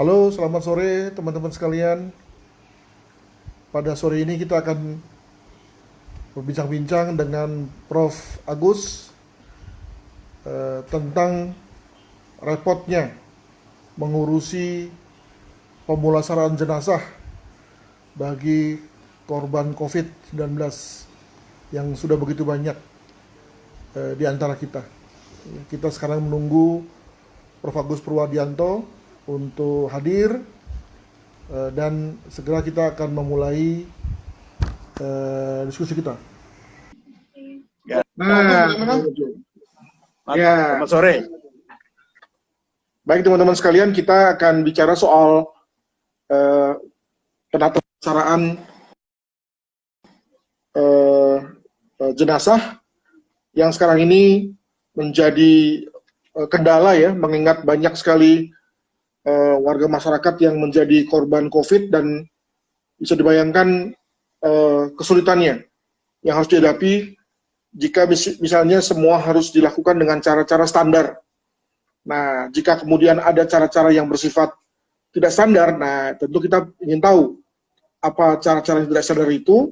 Halo, selamat sore teman-teman sekalian. Pada sore ini kita akan berbincang-bincang dengan Prof. Agus tentang repotnya mengurusi pemulasaran jenazah bagi korban COVID-19 yang sudah begitu banyak di antara kita. Kita sekarang menunggu Prof. Agus Purwadianto untuk hadir dan segera kita akan memulai diskusi kita. Ya. Nah, Ya. Selamat sore. Baik teman-teman sekalian, kita akan bicara soal penata saraan jenazah yang sekarang ini menjadi kendala ya, mengingat banyak sekali warga masyarakat yang menjadi korban COVID dan bisa dibayangkan kesulitannya yang harus dihadapi jika misalnya semua harus dilakukan dengan cara-cara standar. Nah, jika kemudian ada cara-cara yang bersifat tidak standar, nah tentu kita ingin tahu apa cara-cara yang tidak standar itu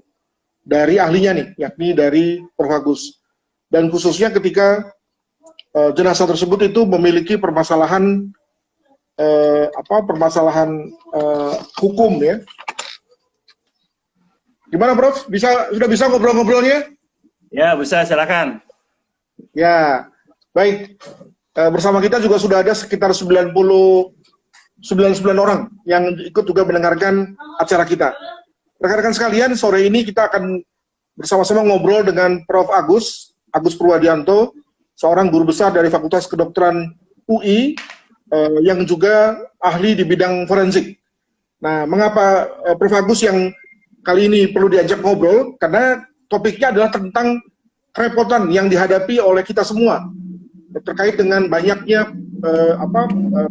dari ahlinya nih, yakni dari Prof. Agus. Dan khususnya ketika jenazah tersebut itu memiliki permasalahan hukum ya. Gimana Prof? Sudah bisa ngobrol-ngobrolnya? Ya, bisa, silakan. Ya, baik. Bersama kita juga sudah ada sekitar 99 orang yang ikut juga mendengarkan acara kita. Rekan-rekan sekalian, sore ini kita akan bersama-sama ngobrol dengan Prof. Agus Purwadianto, seorang guru besar dari Fakultas Kedokteran UI, yang juga ahli di bidang forensik. Nah, mengapa Prof. Agus yang kali ini perlu diajak ngobrol? Karena topiknya adalah tentang kerepotan yang dihadapi oleh kita semua terkait dengan banyaknya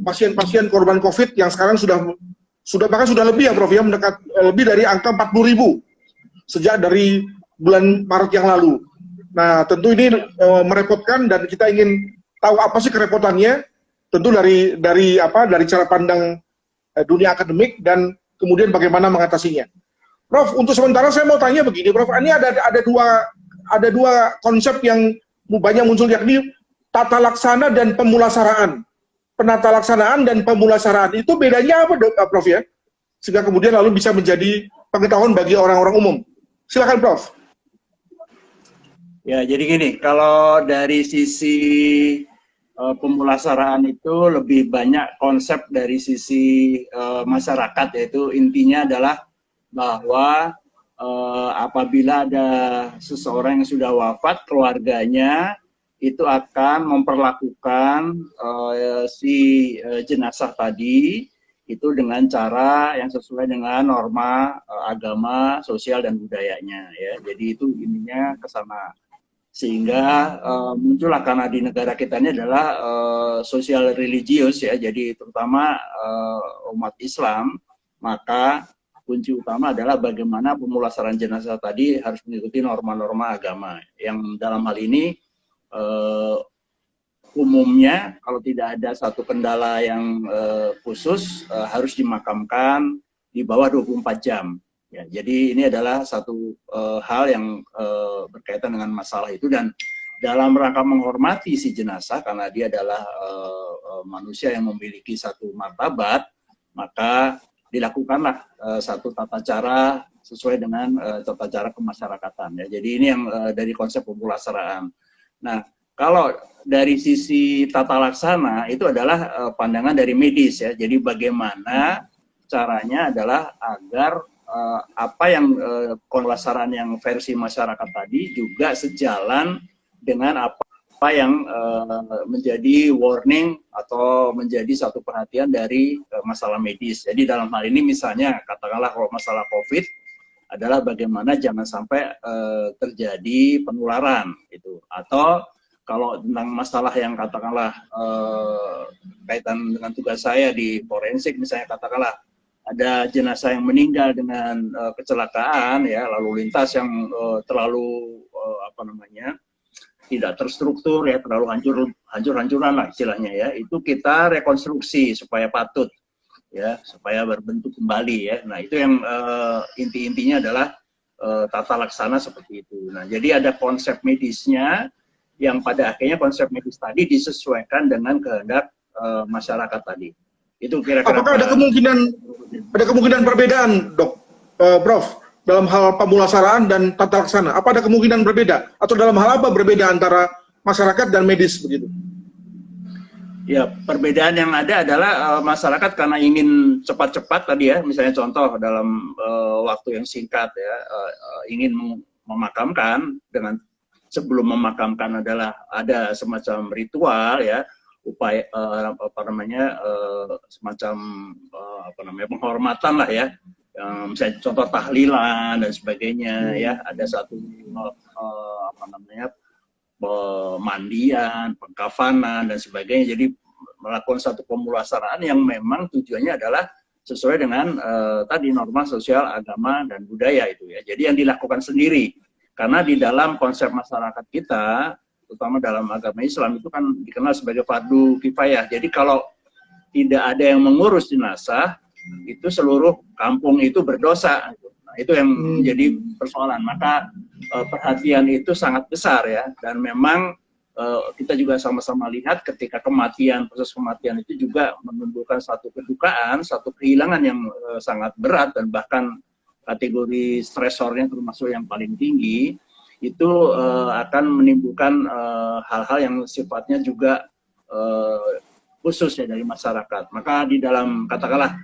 pasien-pasien korban COVID yang sekarang bahkan sudah lebih ya Prof ya, mendekat lebih dari angka 40.000 sejak dari bulan Maret yang lalu. Nah, tentu ini merepotkan dan kita ingin tahu apa sih kerepotannya. Tentu dari cara pandang dunia akademik dan kemudian bagaimana mengatasinya. Prof, untuk sementara saya mau tanya begini, Prof. Ini ada dua konsep yang banyak muncul, yakni tata laksana dan pemulasaraan. Penata laksanaan dan pemulasaraan itu bedanya apa, Prof ya? Sehingga kemudian lalu bisa menjadi pengetahuan bagi orang-orang umum. Silakan, Prof. Ya, jadi gini, kalau dari sisi pemulasaraan itu lebih banyak konsep dari sisi masyarakat, yaitu intinya adalah bahwa apabila ada seseorang yang sudah wafat, keluarganya itu akan memperlakukan jenazah tadi itu dengan cara yang sesuai dengan norma agama, sosial dan budayanya ya. Jadi itu intinya ke sana. Sehingga muncullah, karena di negara kita ini adalah sosial religius ya. Jadi terutama umat Islam, maka kunci utama adalah bagaimana pemulasaran jenazah tadi harus mengikuti norma-norma agama. Yang dalam hal ini umumnya kalau tidak ada satu kendala yang khusus harus dimakamkan di bawah 24 jam. Ya, jadi ini adalah satu hal yang berkaitan dengan masalah itu, dan dalam rangka menghormati si jenazah karena dia adalah manusia yang memiliki satu martabat, maka dilakukanlah satu tata cara sesuai dengan tata cara kemasyarakatan ya. Jadi ini yang dari konsep pemulasaraan. Nah, kalau dari sisi tata laksana itu adalah pandangan dari medis ya. Jadi bagaimana caranya adalah agar apa yang pemulasaran yang versi masyarakat tadi juga sejalan dengan apa yang menjadi warning atau menjadi satu perhatian dari masalah medis. Jadi dalam hal ini misalnya katakanlah kalau masalah COVID adalah bagaimana jangan sampai terjadi penularan itu, atau kalau tentang masalah yang katakanlah kaitan dengan tugas saya di forensik, misalnya katakanlah ada jenazah yang meninggal dengan kecelakaan ya, lalu lintas yang terlalu tidak terstruktur ya, terlalu hancur-hancuran lah istilahnya ya, itu kita rekonstruksi supaya patut. ya, supaya berbentuk kembali ya. Nah itu yang inti-intinya adalah tata laksana seperti itu. Nah jadi ada konsep medisnya yang pada akhirnya konsep medis tadi disesuaikan dengan kehendak masyarakat tadi. Itu kira-kira. Apakah ada kemungkinan perbedaan, Prof, dalam hal pemulasaraan dan tata laksana? Apa ada kemungkinan berbeda atau dalam hal apa berbeda antara masyarakat dan medis begitu? Ya, perbedaan yang ada adalah masyarakat karena ingin cepat-cepat tadi ya, misalnya contoh dalam waktu yang singkat ya, ingin memakamkan, dengan sebelum memakamkan adalah ada semacam ritual ya, upaya semacam penghormatan lah ya, misalnya contoh tahlilan dan sebagainya ya, ada satu pemandian, pengkafanan dan sebagainya. Jadi melakukan satu pemulasaraan yang memang tujuannya adalah sesuai dengan tadi norma sosial, agama dan budaya itu ya. Jadi yang dilakukan sendiri, karena di dalam konsep masyarakat kita, terutama dalam agama Islam itu kan dikenal sebagai fardu kifayah. Jadi kalau tidak ada yang mengurus jenazah, itu seluruh kampung itu berdosa. Nah, itu yang menjadi persoalan. Maka perhatian itu sangat besar ya, dan memang kita juga sama-sama lihat ketika proses kematian itu juga menimbulkan satu kedukaan, satu kehilangan yang sangat berat, dan bahkan kategori stresornya termasuk yang paling tinggi, itu akan menimbulkan hal-hal yang sifatnya juga khusus ya dari masyarakat. Maka di dalam katakanlah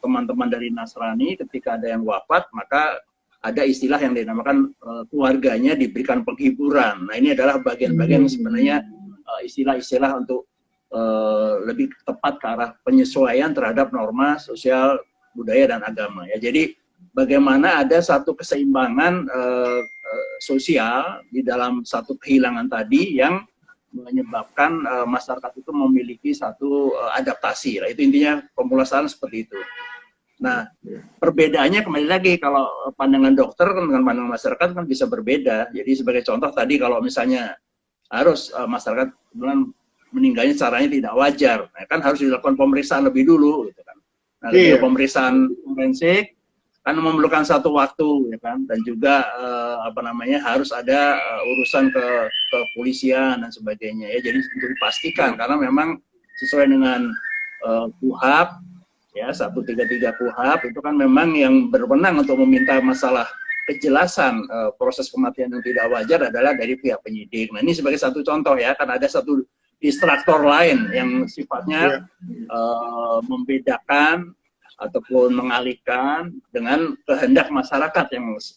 teman-teman dari Nasrani ketika ada yang wafat, maka ada istilah yang dinamakan keluarganya diberikan penghiburan. Nah ini adalah bagian-bagian sebenarnya istilah-istilah untuk lebih tepat ke arah penyesuaian terhadap norma sosial, budaya dan agama ya. Jadi bagaimana ada satu keseimbangan sosial di dalam satu kehilangan tadi yang menyebabkan masyarakat itu memiliki satu adaptasi. Nah, itu intinya pemulasaraan seperti itu. Nah, perbedaannya kembali lagi, kalau pandangan dokter kan dengan pandangan masyarakat kan bisa berbeda. Jadi sebagai contoh tadi kalau misalnya harus masyarakat meninggalnya caranya tidak wajar, nah, kan harus dilakukan pemeriksaan lebih dulu, gitu kan. Nah, pemeriksaan forensik kan memerlukan satu waktu, ya kan, dan juga harus ada urusan ke kepolisian dan sebagainya ya. Jadi untuk dipastikan karena memang sesuai dengan KUHP ya 133 KUHP itu kan memang yang berwenang untuk meminta masalah kejelasan proses kematian yang tidak wajar adalah dari pihak penyidik. Nah ini sebagai satu contoh ya, kan ada satu distraktor lain yang sifatnya membedakan ataupun mengalihkan dengan kehendak masyarakat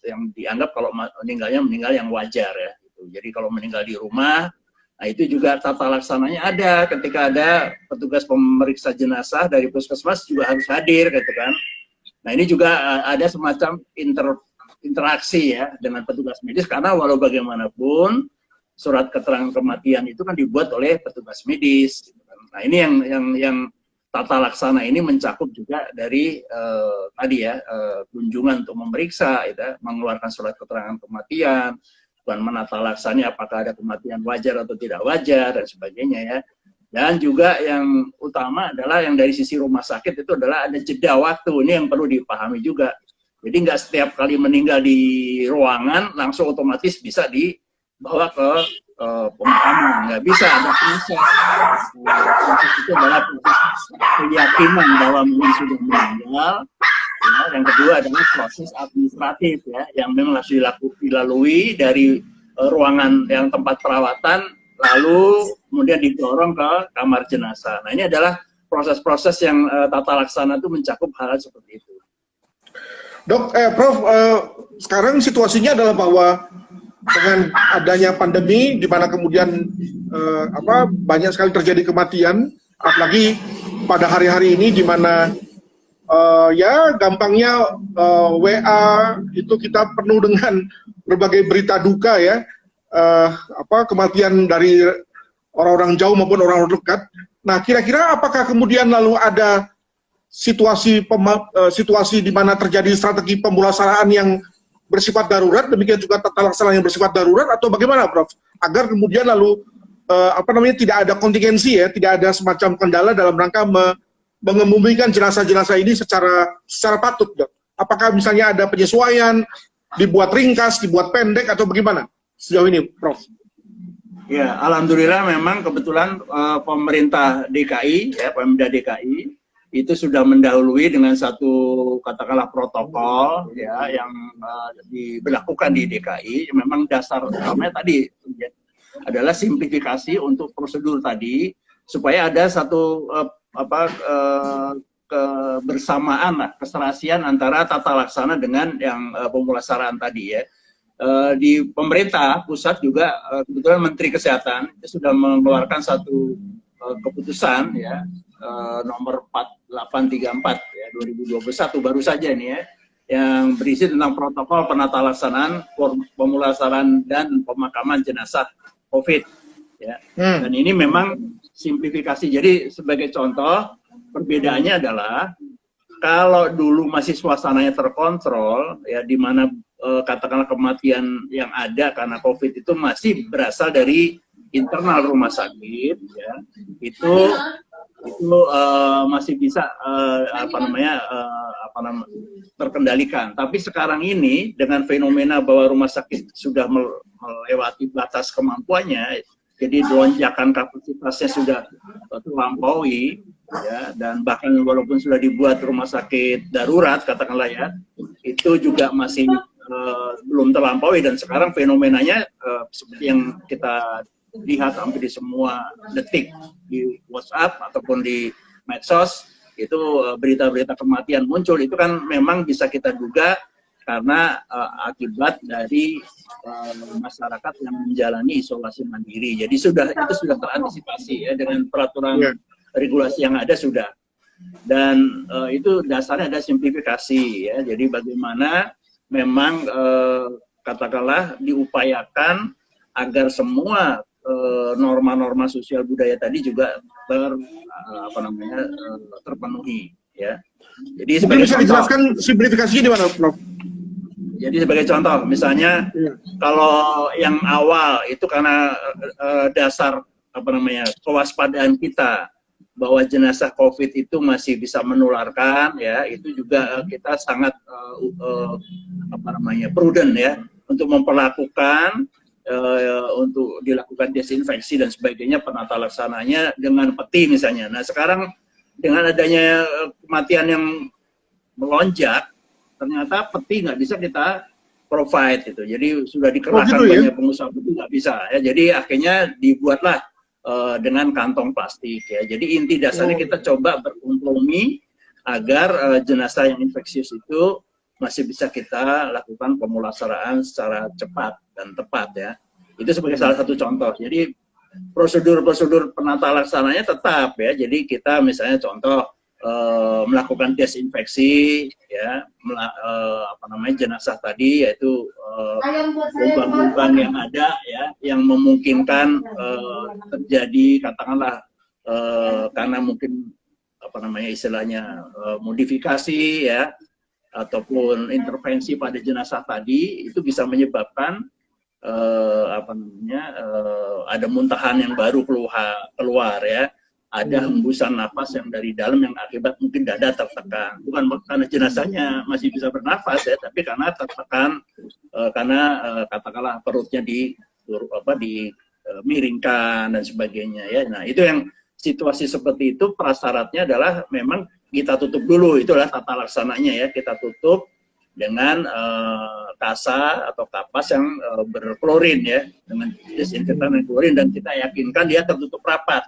yang dianggap kalau meninggal yang wajar ya. Jadi kalau meninggal di rumah, nah itu juga tata laksananya ada. Ketika ada petugas pemeriksa jenazah dari puskesmas juga harus hadir, gitu kan. Nah ini juga ada semacam interaksi ya dengan petugas medis, karena walau bagaimanapun surat keterangan kematian itu kan dibuat oleh petugas medis. Gitu kan. Nah ini yang tata laksana ini mencakup juga dari tadi ya kunjungan untuk memeriksa, ya, mengeluarkan surat keterangan kematian, dan menata laksanya apakah ada kematian wajar atau tidak wajar dan sebagainya ya. Dan juga yang utama adalah yang dari sisi rumah sakit itu adalah ada jeda waktu, ini yang perlu dipahami juga. Jadi nggak setiap kali meninggal di ruangan langsung otomatis bisa dibawa ke pemakaman, nggak bisa, ada proses. Proses itu adalah proses keyakinan bahwa mungkin sudah meninggal. Ya, yang kedua adalah proses administratif ya, yang memang harus dilalui dari ruangan yang tempat perawatan, lalu kemudian didorong ke kamar jenazah. Nah ini adalah proses-proses yang tata laksana itu mencakup hal-hal seperti itu. Dok, Prof, sekarang situasinya adalah bahwa dengan adanya pandemi, di mana kemudian banyak sekali terjadi kematian, apalagi pada hari-hari ini di mana ya gampangnya WA itu kita penuh dengan berbagai berita duka ya, kematian dari orang-orang jauh maupun orang-orang dekat. Nah, kira-kira apakah kemudian lalu ada situasi di mana terjadi strategi pemulasaraan yang bersifat darurat, demikian juga tata laksana yang bersifat darurat, atau bagaimana, Prof? Agar kemudian lalu tidak ada kontingensi ya, tidak ada semacam kendala dalam rangka mengebumikan jenazah-jenazah ini secara patut, Dok? Apakah misalnya ada penyesuaian, dibuat ringkas, dibuat pendek, atau bagaimana sejauh ini, Prof? Ya, alhamdulillah memang kebetulan pemerintah DKI, ya, Pemda DKI itu sudah mendahului dengan satu katakanlah protokol ya yang diberlakukan di DKI. Memang dasar utamanya tadi adalah simplifikasi untuk prosedur tadi supaya ada satu kebersamaan, keserasian antara tata laksana dengan yang pemulasaraan tadi ya. Di pemerintah pusat juga kebetulan Menteri Kesehatan itu sudah mengeluarkan satu keputusan ya nomor 4834 ya 2021 baru saja ini ya yang berisi tentang protokol penata laksanaan pemulasaran dan pemakaman jenazah COVID ya. Dan ini memang simplifikasi. Jadi sebagai contoh perbedaannya adalah kalau dulu masih suasananya terkontrol ya di mana katakanlah kematian yang ada karena COVID itu masih berasal dari internal rumah sakit ya itu masih bisa terkendalikan. Tapi sekarang ini dengan fenomena bahwa rumah sakit sudah melewati batas kemampuannya, jadi lonjakan kapasitasnya sudah terlampaui ya, dan bahkan walaupun sudah dibuat rumah sakit darurat katakanlah ya, itu juga masih belum terlampaui. Dan sekarang fenomenanya seperti yang kita lihat hampir di semua detik di WhatsApp ataupun di medsos itu berita-berita kematian muncul, itu kan memang bisa kita duga karena akibat dari masyarakat yang menjalani isolasi mandiri. Jadi itu sudah terantisipasi ya dengan peraturan regulasi yang ada sudah. Dan itu dasarnya ada simplifikasi ya. Jadi bagaimana memang katakanlah diupayakan agar semua norma-norma sosial budaya tadi juga terpenuhi ya. Jadi mungkin bisa dijelaskan simplifikasinya di mana, Prof? Jadi sebagai contoh misalnya kalau yang awal itu karena dasar kewaspadaan kita bahwa jenazah COVID itu masih bisa menularkan ya, itu juga kita sangat prudent ya untuk memperlakukan untuk dilakukan desinfeksi dan sebagainya, penata laksananya dengan peti misalnya. Nah sekarang dengan adanya kematian yang melonjak, ternyata peti nggak bisa kita provide gitu. Jadi sudah dikerahkan banyak pengusaha peti nggak bisa ya. Jadi akhirnya dibuatlah dengan kantong plastik ya. Jadi inti dasarnya kita coba berkompromi agar jenazah yang infeksius itu masih bisa kita lakukan pemulasaraan secara cepat dan tepat ya. Itu sebagai salah satu contoh. Jadi prosedur-prosedur penata laksananya tetap ya. Jadi kita misalnya contoh melakukan desinfeksi ya, jenazah tadi yaitu lubang-lubang yang ada ya yang memungkinkan terjadi katakanlah karena mungkin istilahnya modifikasi ya ataupun intervensi pada jenazah tadi itu bisa menyebabkan ada muntahan yang baru keluar ya, ada hembusan napas yang dari dalam yang akibat mungkin dada tertekan, bukan karena jenazahnya masih bisa bernafas ya, tapi karena tertekan karena katakanlah perutnya dimiringkan dan sebagainya ya. Nah itu yang situasi seperti itu prasyaratnya adalah memang kita tutup dulu, itulah tata laksananya ya, kita tutup dengan kasa atau kapas yang berklorin ya, dengan desinfektan dan klorin, dan kita yakinkan dia tertutup rapat.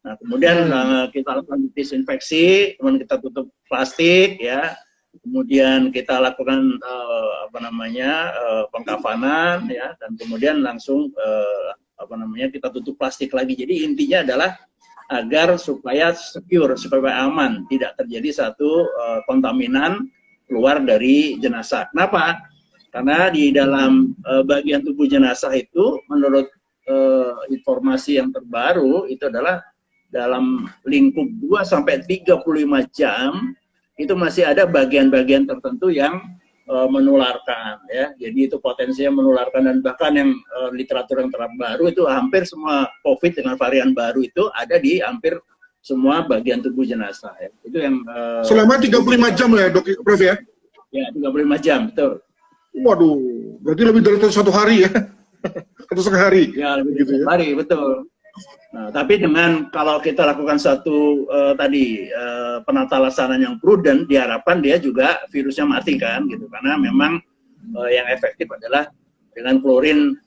Nah kemudian kita lakukan desinfeksi, kemudian kita tutup plastik ya, kemudian kita lakukan pengkafanan ya, dan kemudian langsung kita tutup plastik lagi. Jadi intinya adalah agar supaya secure, supaya aman, tidak terjadi satu kontaminan keluar dari jenazah. Kenapa? Karena di dalam bagian tubuh jenazah itu menurut informasi yang terbaru itu adalah dalam lingkup 2-35 jam itu masih ada bagian-bagian tertentu yang menularkan ya. Jadi itu potensinya menularkan, dan bahkan yang literatur yang terbaru itu hampir semua COVID dengan varian baru itu ada di hampir semua bagian tubuh jenazah ya. Itu yang selama 35 jam ya, Dok, Prof ya? Ya, 35 jam, betul. Waduh, berarti lebih dari 1 hari ya? Atau sehari? Ya, lebih dari 1 hari, betul. Nah, tapi dengan kalau kita lakukan satu penata laksanaan yang prudent, diharapkan dia juga virusnya mati kan, gitu. Karena memang yang efektif adalah dengan klorin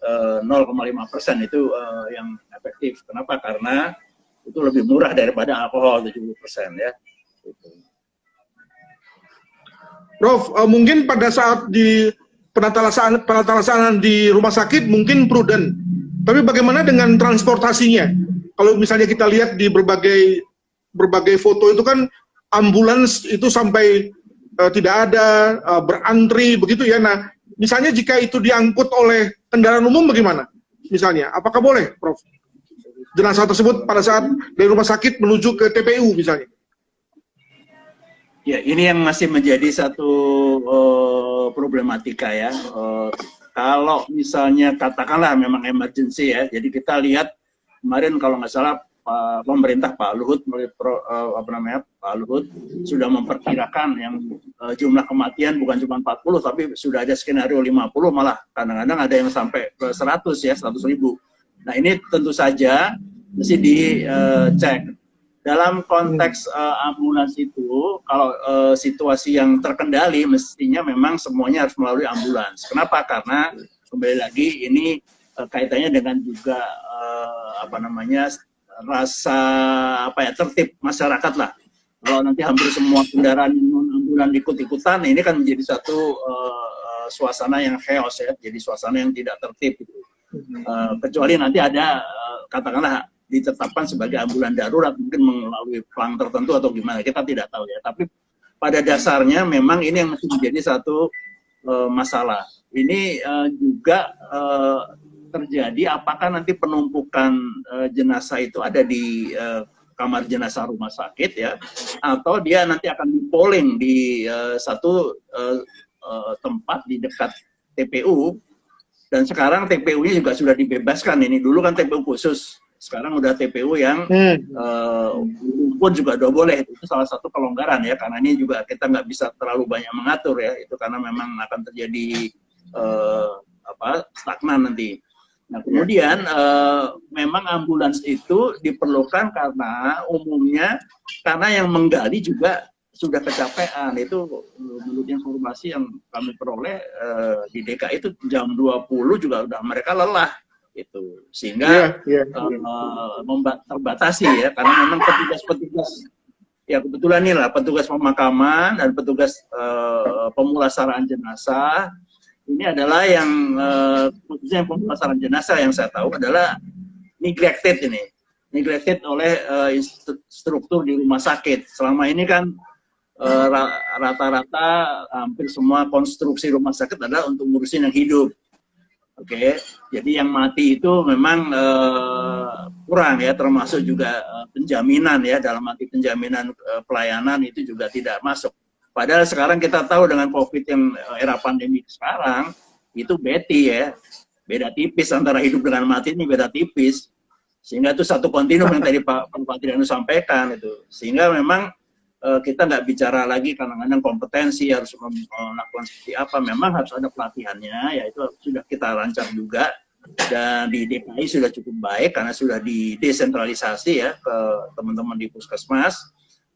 0,5% itu yang efektif. Kenapa? Karena itu lebih murah daripada alkohol 70% ya. Gitu. Prof, mungkin pada saat di penata laksanaan di rumah sakit mungkin prudent, tapi bagaimana dengan transportasinya? Kalau misalnya kita lihat di berbagai foto itu kan ambulans itu sampai tidak ada, berantri begitu ya. Nah, misalnya jika itu diangkut oleh kendaraan umum bagaimana? Misalnya, apakah boleh, Prof? Jenazah tersebut pada saat dari rumah sakit menuju ke TPU misalnya. Ya, ini yang masih menjadi satu problematika ya. Kalau misalnya katakanlah memang emergency ya, jadi kita lihat kemarin kalau nggak salah pemerintah Pak Luhut Pak Luhut sudah memperkirakan yang jumlah kematian bukan cuma 40 tapi sudah ada skenario 50, malah kadang-kadang ada yang sampai ke 100 ya, 100.000. Nah, ini tentu saja mesti dicek. Dalam konteks ambulans itu, kalau situasi yang terkendali, mestinya memang semuanya harus melalui ambulans. Kenapa? Karena kembali lagi ini kaitannya dengan juga rasa tertib masyarakat lah. Kalau nanti hampir semua kendaraan ambulan ikut-ikutan, ini kan menjadi satu suasana yang chaos ya, jadi suasana yang tidak tertib. Gitu. Kecuali nanti ada katakanlah ditetapkan sebagai ambulan darurat, mungkin melalui pelang tertentu atau gimana, kita tidak tahu ya. Tapi pada dasarnya memang ini yang mesti menjadi satu masalah. Ini juga terjadi apakah nanti penumpukan jenazah itu ada di kamar jenazah rumah sakit ya, atau dia nanti akan di-polling di satu tempat di dekat TPU, dan sekarang TPU-nya juga sudah dibebaskan. Ini dulu kan TPU khusus, sekarang udah TPU yang pun juga udah boleh. Itu salah satu kelonggaran ya, karena ini juga kita nggak bisa terlalu banyak mengatur ya, itu karena memang akan terjadi stagnan nanti. Nah, kemudian memang ambulans itu diperlukan karena umumnya karena yang menggali juga sudah kecapean. Itu menurut informasi yang kami peroleh di DKI itu jam 20 juga udah mereka lelah itu, sehingga terbatasi ya, karena memang petugas-petugas ya kebetulan inilah petugas pemakaman dan petugas pemulasaraan jenazah ini adalah yang khususnya pemulasaran jenazah yang saya tahu adalah neglected oleh struktur di rumah sakit. Selama ini kan rata-rata hampir semua konstruksi rumah sakit adalah untuk ngurusin yang hidup. Oke, jadi yang mati itu memang kurang ya, termasuk juga penjaminan ya, dalam arti penjaminan pelayanan itu juga tidak masuk. Padahal sekarang kita tahu dengan COVID yang era pandemi sekarang, itu beda tipis antara hidup dengan mati ini, beda tipis. Sehingga itu satu kontinum yang tadi Pak Trianu sampaikan itu. Sehingga memang kita nggak bicara lagi kadang-kadang kompetensi harus melakukan seperti apa, memang harus ada pelatihannya, yaitu sudah kita lancar juga. Dan di DKI sudah cukup baik karena sudah didesentralisasi ya ke teman-teman di puskesmas.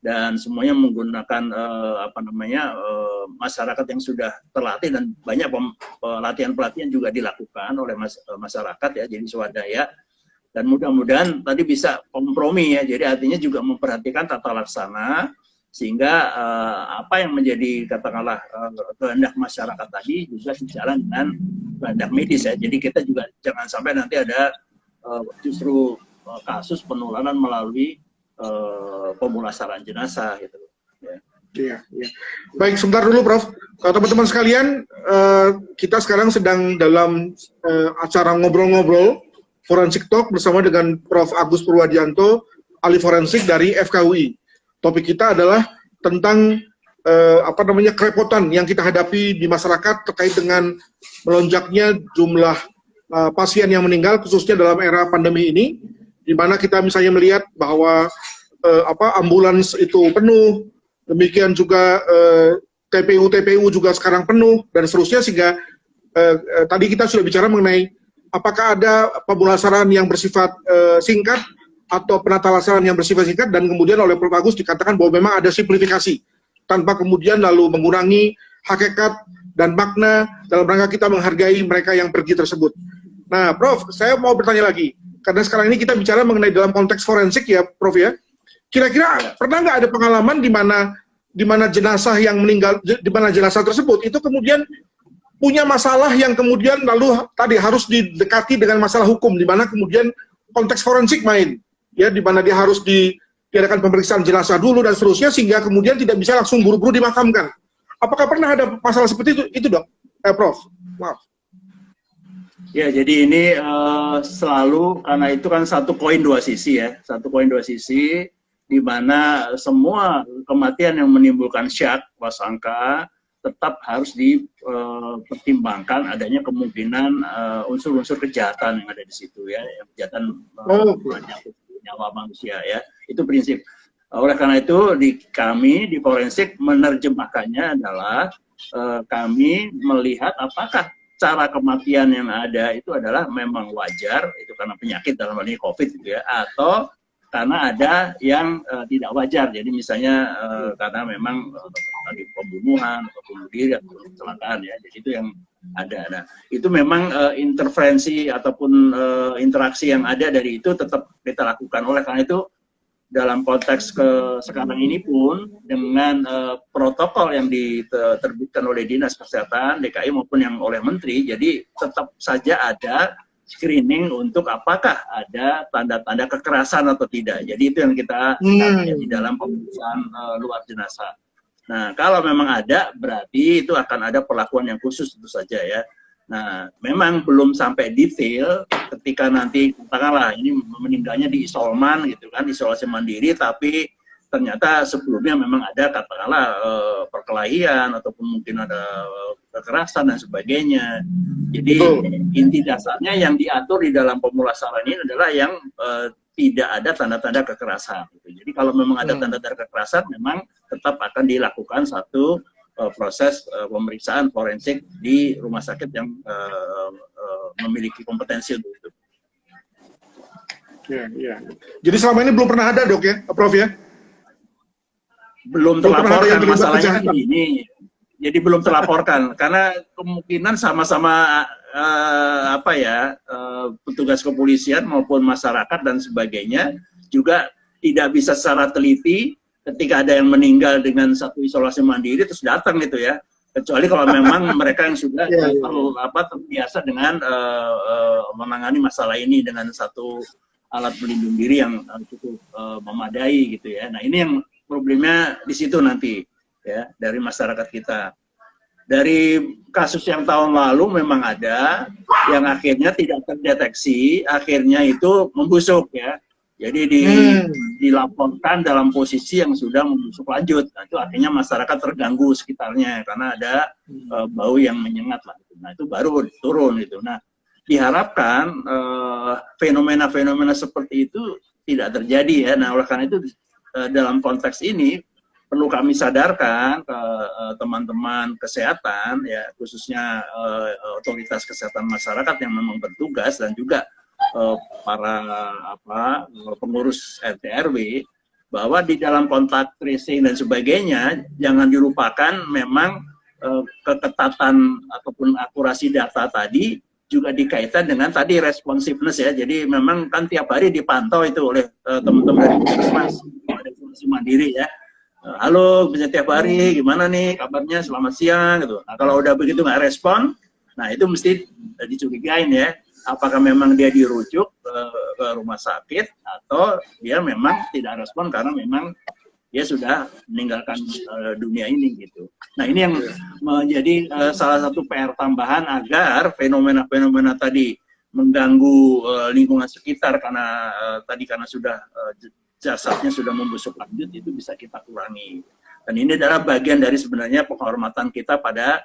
Dan semuanya menggunakan masyarakat yang sudah terlatih, dan banyak pelatihan-pelatihan juga dilakukan oleh masyarakat ya, jadi swadaya, dan mudah-mudahan tadi bisa kompromi ya, jadi artinya juga memperhatikan tata laksana sehingga apa yang menjadi katakanlah kehendak masyarakat tadi juga sejalan dengan kehendak medis ya, jadi kita juga jangan sampai nanti ada justru kasus penularan melalui pemulasaran jenazah gitu. Iya. Baik, sebentar dulu Prof. Teman-teman sekalian, kita sekarang sedang dalam acara ngobrol-ngobrol Forensik Talk bersama dengan Prof. Agus Purwadianto, ahli forensik dari FKUI. Topik kita adalah tentang kerepotan yang kita hadapi di masyarakat terkait dengan melonjaknya jumlah pasien yang meninggal khususnya dalam era pandemi ini, di mana kita misalnya melihat bahwa ambulans itu penuh, demikian juga TPU juga sekarang penuh dan seterusnya, sehingga tadi kita sudah bicara mengenai apakah ada pemulasaran yang bersifat singkat atau penata laksanaan yang bersifat singkat, dan kemudian oleh Prof. Agus dikatakan bahwa memang ada simplifikasi tanpa kemudian lalu mengurangi hakikat dan makna dalam rangka kita menghargai mereka yang pergi tersebut. Nah, Prof, saya mau bertanya lagi, karena sekarang ini kita bicara mengenai dalam konteks forensik ya, Prof ya. Kira-kira pernah nggak ada pengalaman di mana jenazah yang meninggal, di mana jenazah tersebut itu kemudian punya masalah yang kemudian lalu tadi harus didekati dengan masalah hukum, di mana kemudian konteks forensik main, ya, di mana dia harus diadakan pemeriksaan jenazah dulu dan seterusnya, sehingga kemudian tidak bisa langsung buru-buru dimakamkan. Apakah pernah ada masalah seperti itu dok, Prof? Maaf. Ya, jadi ini selalu, karena itu kan satu koin dua sisi ya, satu koin dua sisi, di mana semua kematian yang menimbulkan syak, prasangka, tetap harus dipertimbangkan adanya kemungkinan unsur-unsur kejahatan yang ada di situ ya, yang kejahatan nyawa manusia ya, itu prinsip. Oleh karena itu kami di forensik menerjemahkannya adalah kami melihat apakah cara kematian yang ada itu adalah memang wajar, itu karena penyakit dalam hal ini COVID gitu ya, atau karena ada yang tidak wajar. Jadi misalnya karena memang tadi pembunuhan atau bunuh diri atau kecelakaan ya. Jadi itu yang ada. Nah, itu memang intervensi ataupun interaksi yang ada dari itu tetap kita lakukan. Oleh karena itu dalam konteks sekarang ini pun dengan protokol yang diterbitkan oleh Dinas Kesehatan DKI maupun yang oleh Menteri, jadi tetap saja ada screening untuk apakah ada tanda-tanda kekerasan atau tidak. Jadi itu yang kita lihat di dalam pemeriksaan luar jenazah. Nah, kalau memang ada, berarti itu akan ada perlakuan yang khusus tentu saja ya. Nah, memang belum sampai detail ketika nanti katakanlah ini meninggalnya di isoman gitu kan, isolasi mandiri, tapi ternyata sebelumnya memang ada katakanlah perkelahian ataupun mungkin ada kekerasan dan sebagainya. Jadi inti dasarnya yang diatur di dalam pemulasaran ini adalah yang tidak ada tanda-tanda kekerasan. Gitu. Jadi kalau memang ada tanda-tanda kekerasan, memang tetap akan dilakukan satu proses pemeriksaan forensik di rumah sakit yang memiliki kompetensi untuk itu. Ya. Jadi selama ini belum pernah ada dok ya, Prof ya? Belum terlaporkan, masalahnya kan ini. Jadi belum terlaporkan karena kemungkinan sama-sama petugas kepolisian maupun masyarakat dan sebagainya juga tidak bisa secara teliti ketika ada yang meninggal dengan satu isolasi mandiri terus datang gitu ya, kecuali kalau memang mereka yang sudah terbiasa dengan menangani masalah ini dengan satu alat pelindung diri yang cukup memadai gitu ya. Nah ini yang problemnya di situ nanti ya, dari masyarakat kita. Dari kasus yang tahun lalu memang ada yang akhirnya tidak terdeteksi, akhirnya itu membusuk ya. Jadi dilaporkan dalam posisi yang sudah membusuk lanjut. Nah, itu akhirnya masyarakat terganggu sekitarnya karena ada bau yang menyengat lah. Nah, itu baru turun itu. Nah, diharapkan fenomena-fenomena seperti itu tidak terjadi ya. Nah, oleh karena itu dalam konteks ini perlu kami sadarkan ke teman-teman kesehatan ya, khususnya otoritas kesehatan masyarakat yang memang bertugas dan juga para pengurus RT RW, bahwa di dalam kontak tracing dan sebagainya jangan dilupakan memang keketatan ataupun akurasi data tadi juga dikaitkan dengan tadi responsiveness ya. Jadi memang kan tiap hari dipantau itu oleh teman-teman dari Puskesmas, ada isolasi mandiri ya. Halo, bisa tiap hari, gimana nih kabarnya, selamat siang gitu. Nah kalau udah begitu nggak respon, nah itu mesti dicurigain ya. Apakah memang dia dirujuk ke rumah sakit atau dia memang tidak respon karena memang dia sudah meninggalkan dunia ini gitu. Nah ini yang menjadi salah satu PR tambahan agar fenomena-fenomena tadi mengganggu lingkungan sekitar karena karena sudah jasadnya sudah membusuk lanjut, itu bisa kita kurangi. Dan ini adalah bagian dari sebenarnya penghormatan kita pada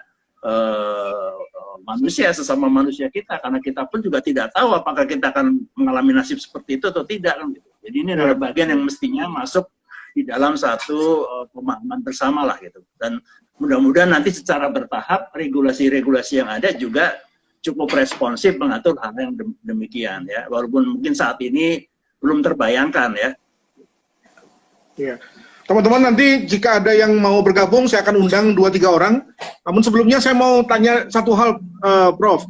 manusia, sesama manusia kita, karena kita pun juga tidak tahu apakah kita akan mengalami nasib seperti itu atau tidak kan gitu. Jadi ini adalah bagian yang mestinya masuk di dalam satu pemahaman bersama lah gitu. Dan mudah-mudahan nanti secara bertahap regulasi-regulasi yang ada juga cukup responsif mengatur hal yang demikian ya. Walaupun mungkin saat ini belum terbayangkan ya. Iya. Teman-teman, nanti jika ada yang mau bergabung, saya akan undang 2-3 orang. Namun sebelumnya saya mau tanya satu hal, Prof.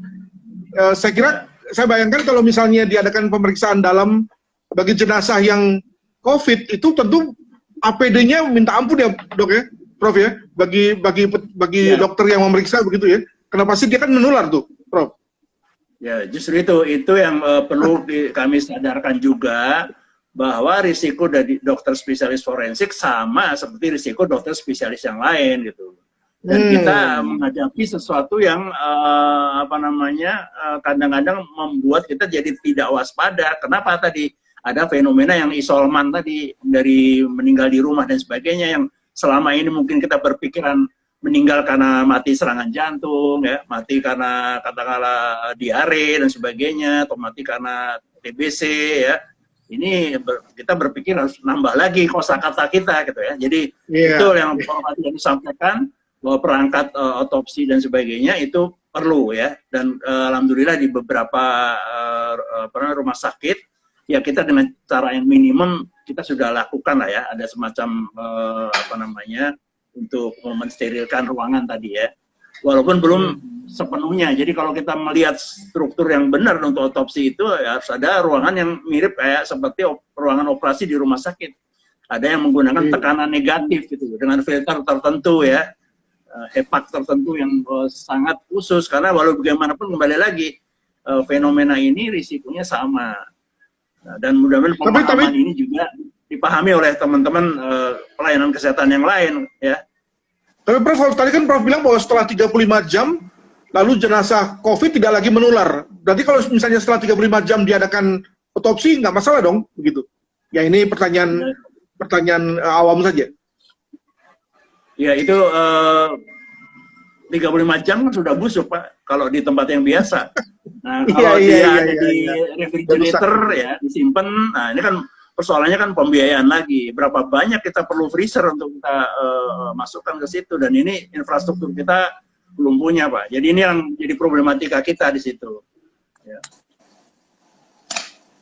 Saya kira, saya bayangkan kalau misalnya diadakan pemeriksaan dalam bagi jenazah yang COVID, itu tentu APD-nya minta ampun ya, Dok ya, Prof ya, bagi Ya. dokter yang memeriksa begitu ya. Kenapa sih dia kan menular tuh, Prof? Ya, justru itu yang perlu kami sadarkan juga, bahwa risiko dari dokter spesialis forensik sama seperti risiko dokter spesialis yang lain gitu. Dan kita menghadapi sesuatu yang kadang-kadang membuat kita jadi tidak waspada. Kenapa tadi ada fenomena yang isolman tadi, dari meninggal di rumah dan sebagainya, yang selama ini mungkin kita berpikiran meninggal karena mati serangan jantung, ya, mati karena katakanlah diare dan sebagainya, atau mati karena TBC, ya. Ini kita berpikir harus nambah lagi kosakata kita gitu ya. Jadi itu yang perlu disampaikan, bahwa perangkat otopsi dan sebagainya itu perlu ya. Dan alhamdulillah di beberapa rumah sakit ya, kita dengan cara yang minimum kita sudah lakukan lah ya. Ada semacam untuk mensterilkan ruangan tadi ya. Walaupun belum sepenuhnya. Jadi kalau kita melihat struktur yang benar untuk otopsi itu, ya harus ada ruangan yang mirip kayak seperti ruangan operasi di rumah sakit. Ada yang menggunakan tekanan negatif gitu, dengan filter tertentu ya, HEPAC tertentu yang sangat khusus, karena walau bagaimanapun kembali lagi fenomena ini risikonya sama. Dan mudah-mudahan pemahaman ini juga dipahami oleh teman-teman pelayanan kesehatan yang lain ya. Tapi Prof, tadi kan Prof bilang bahwa setelah 35 jam, lalu jenazah COVID tidak lagi menular. Berarti kalau misalnya setelah 35 jam diadakan otopsi, nggak masalah dong, begitu? Ya ini pertanyaan awam saja. Ya itu 35 jam kan sudah busuk Pak, kalau di tempat yang biasa. Nah kalau dia ada di refrigerator ya, disimpan, nah ini kan persoalannya kan pembiayaan lagi. Berapa banyak kita perlu freezer untuk kita masukkan ke situ, dan ini infrastruktur kita belum punya Pak. Jadi ini yang jadi problematika kita di situ.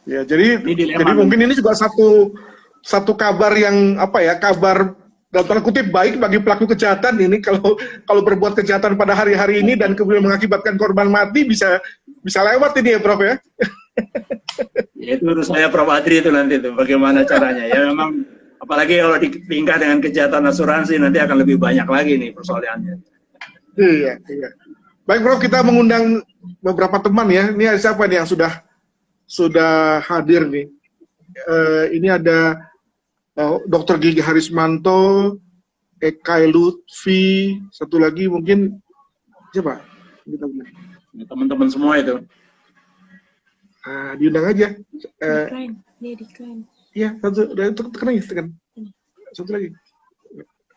Ya, jadi mungkin ini juga satu kabar yang kabar dalam tanda kutip baik bagi pelaku kejahatan ini, kalau berbuat kejahatan pada hari-hari ini dan kemudian mengakibatkan korban mati bisa lewat ini ya Prof ya. Ya, itu urus saya Prof Adri itu nanti tuh bagaimana caranya ya. Memang apalagi kalau ditingkat dengan kejahatan asuransi nanti akan lebih banyak lagi nih persoalannya. Iya. Baik Prof, kita mengundang beberapa teman ya. Ini siapa nih yang sudah hadir nih? Ini ada Dr. Gigi Harismanto, Eka Lutfi, satu lagi mungkin siapa? Teman-teman semua itu. Diundang aja. Dikan. Iya, tekan. Satu lagi.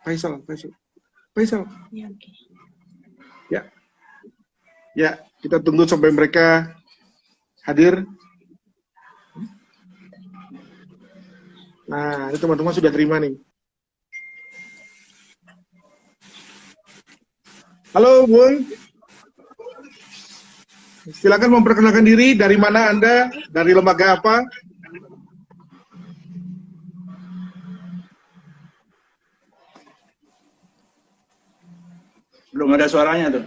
Faisal. Ya, oke. Ya, kita tunggu sampai mereka hadir. Nah, ini teman-teman sudah terima nih. Halo, Bung. Silakan memperkenalkan diri, dari mana Anda, dari lembaga apa? Belum ada suaranya tuh.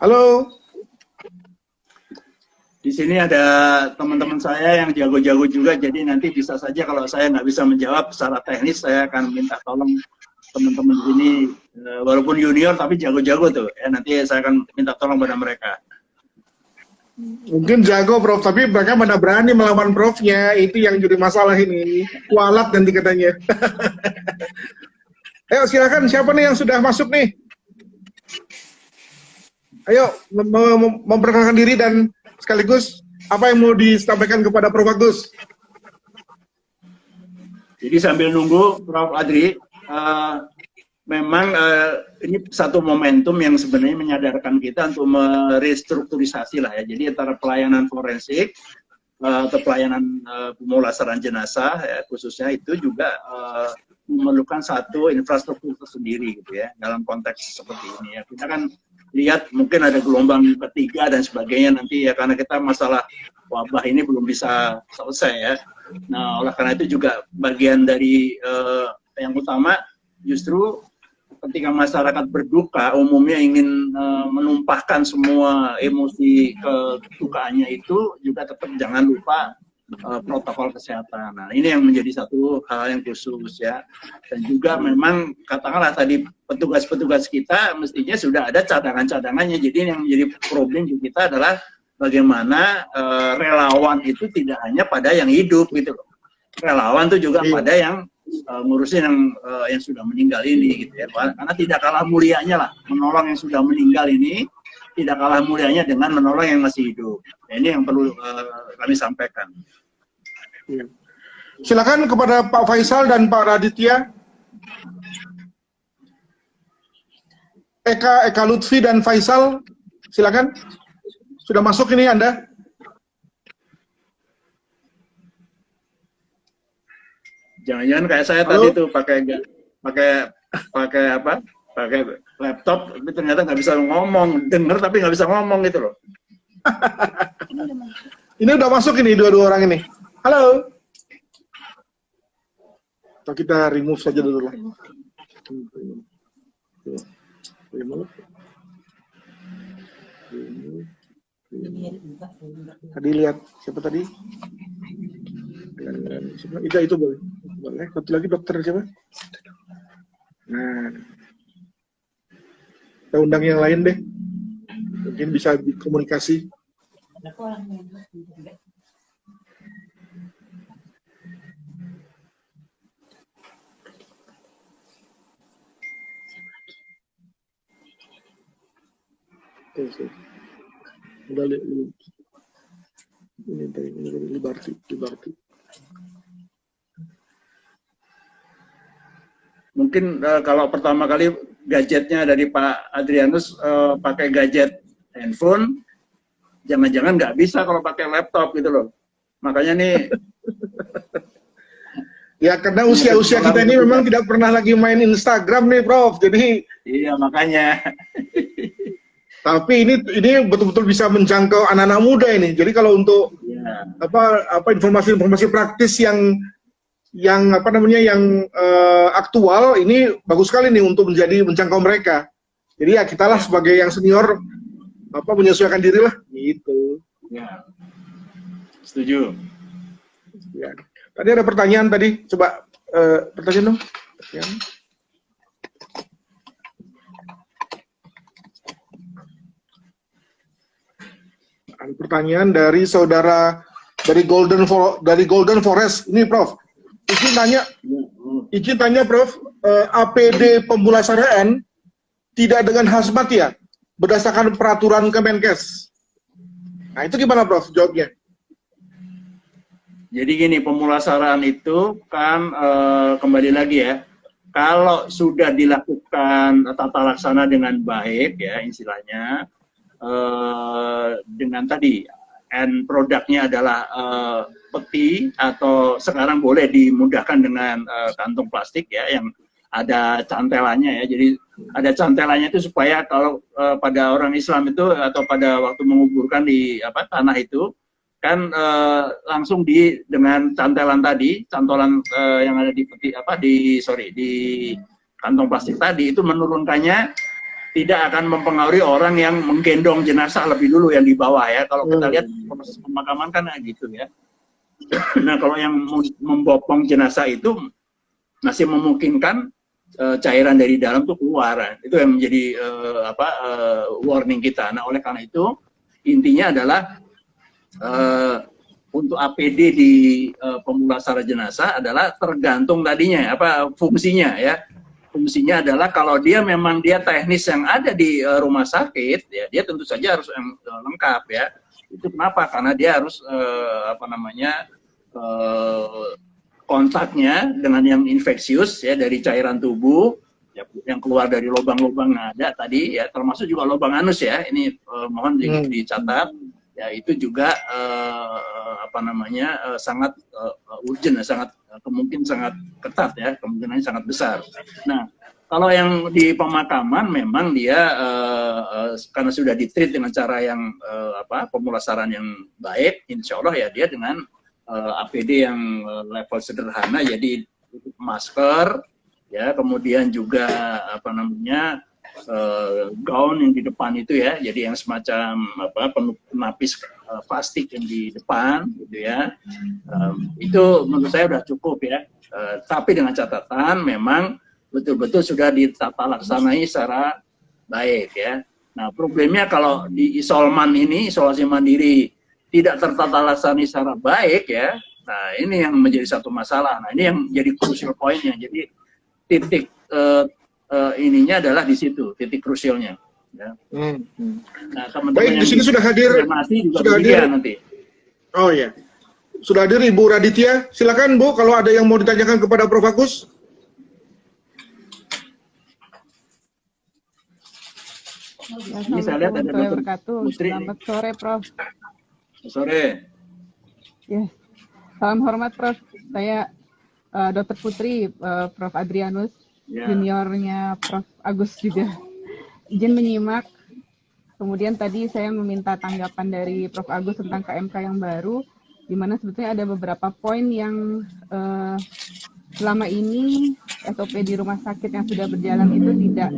Halo. Di sini ada teman-teman saya yang jago-jago juga, jadi nanti bisa saja kalau saya nggak bisa menjawab secara teknis, saya akan minta tolong teman-teman di sini, walaupun junior tapi jago-jago tuh, ya nanti saya akan minta tolong pada mereka. Mungkin jago Prof, tapi mereka mana berani melawan Profnya, itu yang jadi masalah ini. Kualat nanti katanya. Ayo silakan, siapa nih yang sudah masuk nih? Ayo memperkenalkan diri dan sekaligus apa yang mau disampaikan kepada Prof Agus. Jadi sambil nunggu Prof Adri, memang ini satu momentum yang sebenarnya menyadarkan kita untuk merestrukturisasi lah ya. Jadi antara pelayanan forensik atau pelayanan pemulasaran jenazah ya, khususnya itu juga memerlukan satu infrastruktur tersendiri gitu ya dalam konteks seperti ini ya. Kita kan lihat mungkin ada gelombang ketiga dan sebagainya nanti ya, karena kita masalah wabah ini belum bisa selesai ya. Nah, oleh karena itu juga bagian dari yang utama justru ketika masyarakat berduka umumnya ingin menumpahkan semua emosi kedukaannya itu, juga tetap jangan lupa protokol kesehatan. Nah, ini yang menjadi satu hal yang khusus ya. Dan juga memang katakanlah tadi petugas-petugas kita mestinya sudah ada cadangan-cadangannya. Jadi yang menjadi problem di kita adalah bagaimana relawan itu tidak hanya pada yang hidup gitu loh. Relawan itu juga pada yang ngurusin yang sudah meninggal ini gitu ya. Karena tidak kalah mulianya lah menolong yang sudah meninggal ini, tidak kalah mulianya dengan menolong yang masih hidup. Nah, ini yang perlu kami sampaikan. Silakan kepada Pak Faisal dan Pak Raditya. Eka Lutfi dan Faisal, silakan. Sudah masuk ini Anda? Jangan-jangan kayak saya tadi tuh pakai apa? Pakai laptop, tapi ternyata nggak bisa ngomong, dengar tapi nggak bisa ngomong gitu loh. Ini udah masuk ini dua orang ini. Halo. Atau kita remove saja dulu lah. Tadi lihat siapa tadi? Itu boleh. Boleh. Satu lagi dokter siapa? Nah, kita undang yang lain deh. Mungkin bisa komunikasi. Udah ini dari Liberty. Mungkin kalau pertama kali gadgetnya dari Pak Adrianus pakai gadget handphone, jangan-jangan nggak bisa kalau pakai laptop gitu loh. Makanya nih. Ya karena usia-usia kita ini memang tidak pernah lagi main Instagram nih, Prof. Jadi. Iya makanya. Tapi ini betul-betul bisa menjangkau anak-anak muda ini. Jadi kalau untuk apa informasi-informasi praktis yang aktual ini bagus sekali nih untuk menjangkau mereka. Jadi ya kita lah sebagai yang senior menyesuaikan diri lah gitu. Ya. Setuju. Ya. Tadi ada pertanyaan tadi, coba pertanyaan dong. Ada pertanyaan dari saudara dari Golden Forest ini, Prof. Izin tanya, Prof. APD pemulasaraan tidak dengan hazmat ya, berdasarkan peraturan Kemenkes. Nah itu gimana, Prof? Jawabnya? Jadi gini, pemulasaraan itu kan kembali lagi ya, kalau sudah dilakukan tata laksana dengan baik ya istilahnya, dengan tadi end produknya adalah peti atau sekarang boleh dimudahkan dengan kantong plastik ya yang ada cantelannya ya. Jadi ada cantelannya itu supaya kalau pada orang Islam itu atau pada waktu menguburkan di tanah itu kan langsung dengan cantelan tadi, cantolan yang ada di peti di kantong plastik tadi itu menurunkannya tidak akan mempengaruhi orang yang menggendong jenazah lebih dulu yang di bawah ya. Kalau kita lihat proses pemakaman kan gitu ya. Nah kalau yang membopong jenazah itu masih memungkinkan cairan dari dalam tuh keluar. Itu yang menjadi warning kita. Nah oleh karena itu intinya adalah untuk APD di pemulasaraan jenazah adalah tergantung tadinya fungsinya ya. Fungsinya adalah kalau dia memang teknis yang ada di rumah sakit, ya dia tentu saja harus yang lengkap ya. Itu kenapa? Karena dia harus kontaknya dengan yang infeksius ya dari cairan tubuh, ya, yang keluar dari lubang-lubang nada tadi ya, termasuk juga lubang anus ya, ini mohon dicatat ya, itu juga apa namanya sangat urgent, sangat kemungkinan sangat ketat ya, kemungkinannya sangat besar. Nah, kalau yang di pemakaman memang dia karena sudah ditreat dengan cara yang pemulasaran yang baik, insya Allah ya dia dengan APD yang level sederhana, jadi masker, ya, kemudian juga apa namanya gaun yang di depan itu ya, jadi yang semacam penapis plastik yang di depan, gitu ya, itu menurut saya sudah cukup ya. Tapi dengan catatan memang betul-betul sudah ditata laksanai secara baik ya. Nah, problemnya kalau di isolman ini, isolasi mandiri, tidak tertata laksana secara baik ya, nah ini yang menjadi satu masalah. Nah, ini yang jadi crucial point-nya. Jadi titik ininya adalah di situ, titik krusialnya. Ya. Nah, teman-teman baik, di sini sudah hadir, sudah hadir nanti. Oh ya, sudah hadir Ibu Raditya. Silakan Bu, kalau ada yang mau ditanyakan kepada Prof. Agus. Ini saya lihat ada Dr. Putri. Selamat sore, Prof. Sore. Ya, salam hormat, Prof. Saya Dr. Putri, Prof. Adrianus, juniornya Prof. Agus juga. Izin menyimak. Kemudian tadi saya meminta tanggapan dari Prof. Agus tentang KMK yang baru, di mana sebetulnya ada beberapa poin yang selama ini SOP di rumah sakit yang sudah berjalan itu tidak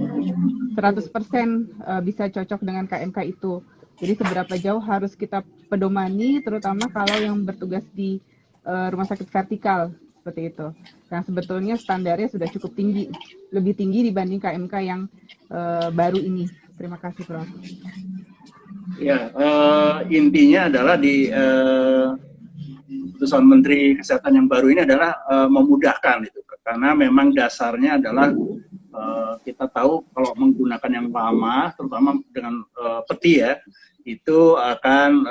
100% bisa cocok dengan KMK itu. Jadi seberapa jauh harus kita pedomani, terutama kalau yang bertugas di rumah sakit vertikal, seperti itu. Nah, sebetulnya standarnya sudah cukup tinggi, lebih tinggi dibanding KMK yang baru ini. Terima kasih, Prof. Ya, intinya adalah di keputusan Menteri Kesehatan yang baru ini adalah memudahkan itu, karena memang dasarnya adalah kita tahu kalau menggunakan yang lama, terutama dengan peti ya, itu akan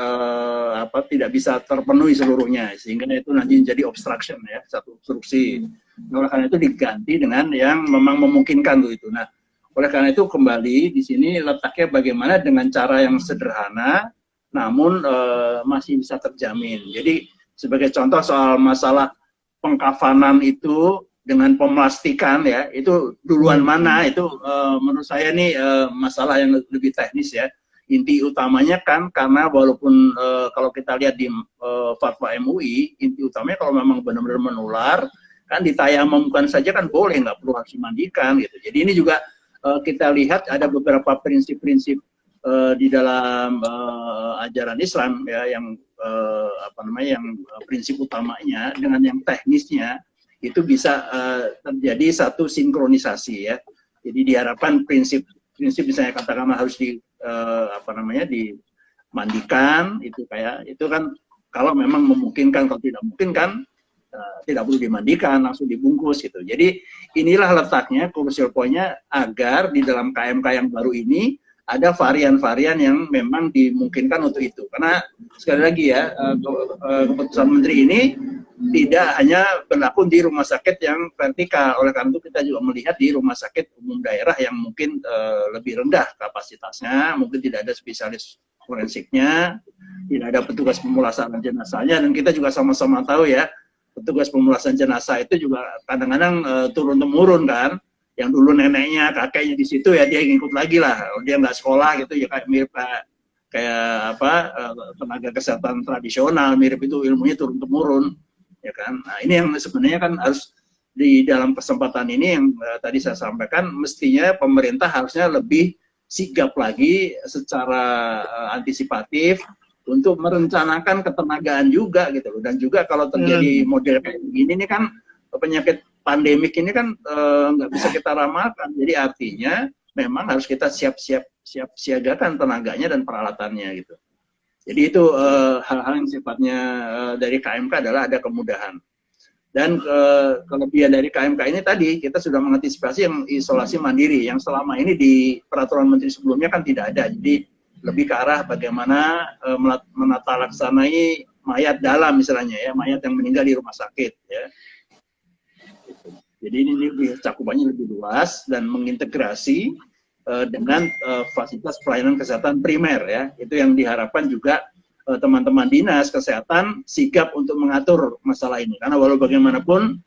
tidak bisa terpenuhi seluruhnya, sehingga itu nanti jadi obstruction ya, satu obstruksi. Oleh karena itu diganti dengan yang memang memungkinkan tuh itu. Nah, oleh karena itu kembali di sini letaknya bagaimana dengan cara yang sederhana, namun masih bisa terjamin. Jadi sebagai contoh soal masalah pengkafanan itu dengan pemelastikan ya, itu duluan mana, itu menurut saya ini masalah yang lebih teknis ya. Inti utamanya kan karena walaupun kalau kita lihat di fatwa MUI, inti utamanya kalau memang benar-benar menular kan ditayamumkan saja kan boleh, nggak perlu harus dimandikan gitu. Jadi ini juga kita lihat ada beberapa prinsip-prinsip di dalam ajaran Islam ya, yang yang prinsip utamanya dengan yang teknisnya itu bisa terjadi satu sinkronisasi ya. Jadi diharapkan prinsip misalnya katakanlah harus dimandikan itu kan kalau memang memungkinkan, kalau tidak memungkinkan tidak perlu dimandikan, langsung dibungkus gitu. Jadi inilah letaknya crucial point-nya agar di dalam KMK yang baru ini ada varian-varian yang memang dimungkinkan untuk itu. Karena sekali lagi ya, keputusan Menteri ini tidak hanya berlaku di rumah sakit yang vertikal. Oleh karena itu kita juga melihat di rumah sakit umum daerah yang mungkin lebih rendah kapasitasnya, mungkin tidak ada spesialis forensiknya, tidak ada petugas pemulasaran jenazahnya, dan kita juga sama-sama tahu ya, petugas pemulasaran jenazah itu juga kadang-kadang turun-temurun kan. Yang dulu neneknya, kakeknya di situ ya dia ngikut lagi lah, dia nggak sekolah gitu ya, kayak mirip tenaga kesehatan tradisional, mirip itu ilmunya turun-temurun ya kan. Nah, ini yang sebenarnya kan harus di dalam kesempatan ini yang tadi saya sampaikan, mestinya pemerintah harusnya lebih sigap lagi secara antisipatif untuk merencanakan ketenagaan juga gitu loh. Dan juga kalau terjadi model kayak begini ini kan, penyakit pandemik ini kan nggak bisa kita ramalkan. Jadi artinya memang harus kita siap siagakan tenaganya dan peralatannya gitu. Jadi itu hal-hal yang sifatnya dari KMK adalah ada kemudahan. Dan kelebihan dari KMK ini tadi kita sudah mengantisipasi yang isolasi mandiri yang selama ini di peraturan menteri sebelumnya kan tidak ada. Jadi lebih ke arah bagaimana menata laksanai mayat dalam misalnya ya, mayat yang meninggal di rumah sakit ya. Jadi ini cakupannya lebih luas dan mengintegrasi dengan fasilitas pelayanan kesehatan primer ya. Itu yang diharapkan juga teman-teman dinas kesehatan sigap untuk mengatur masalah ini. Karena walau bagaimanapun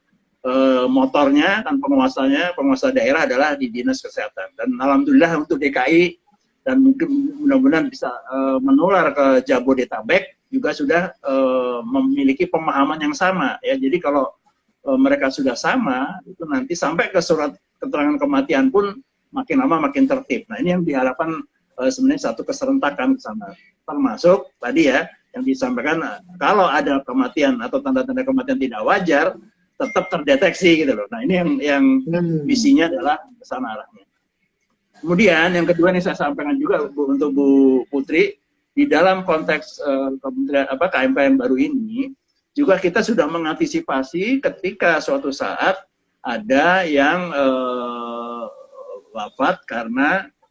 motornya kan penguasa daerah adalah di dinas kesehatan. Dan alhamdulillah untuk DKI dan mungkin mudah-mudahan bisa menular ke Jabodetabek juga sudah memiliki pemahaman yang sama ya. Jadi kalau mereka sudah sama, itu nanti sampai ke surat keterangan kematian pun makin lama makin tertib. Nah ini yang diharapkan sebenarnya satu keserentakan ke sana. Termasuk tadi ya, yang disampaikan kalau ada kematian atau tanda-tanda kematian tidak wajar, tetap terdeteksi gitu loh. Nah ini yang visinya adalah ke sana arahnya. Kemudian yang kedua nih saya sampaikan juga untuk Bu Putri, di dalam konteks Kementerian KMK yang baru ini, juga kita sudah mengantisipasi ketika suatu saat ada yang wafat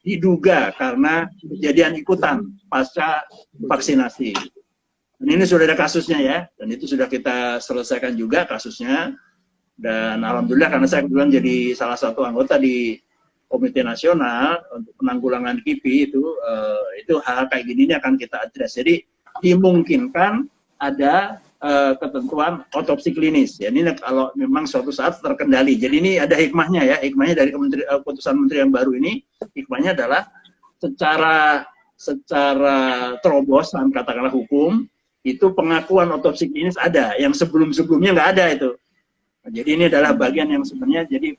diduga karena kejadian ikutan pasca vaksinasi. Dan ini sudah ada kasusnya ya, dan itu sudah kita selesaikan juga kasusnya. Dan alhamdulillah karena saya kebetulan jadi salah satu anggota di Komite Nasional untuk penanggulangan KIPI itu hal kayak gini ini akan kita address. Jadi dimungkinkan ada ketentuan otopsi klinis. Ya, ini kalau memang suatu saat terkendali. Jadi ini ada hikmahnya ya. Hikmahnya dari keputusan Menteri yang baru ini, hikmahnya adalah secara terobosan katakanlah hukum, itu pengakuan otopsi klinis ada. Yang sebelum-sebelumnya nggak ada itu. Nah, jadi ini adalah bagian yang sebenarnya jadi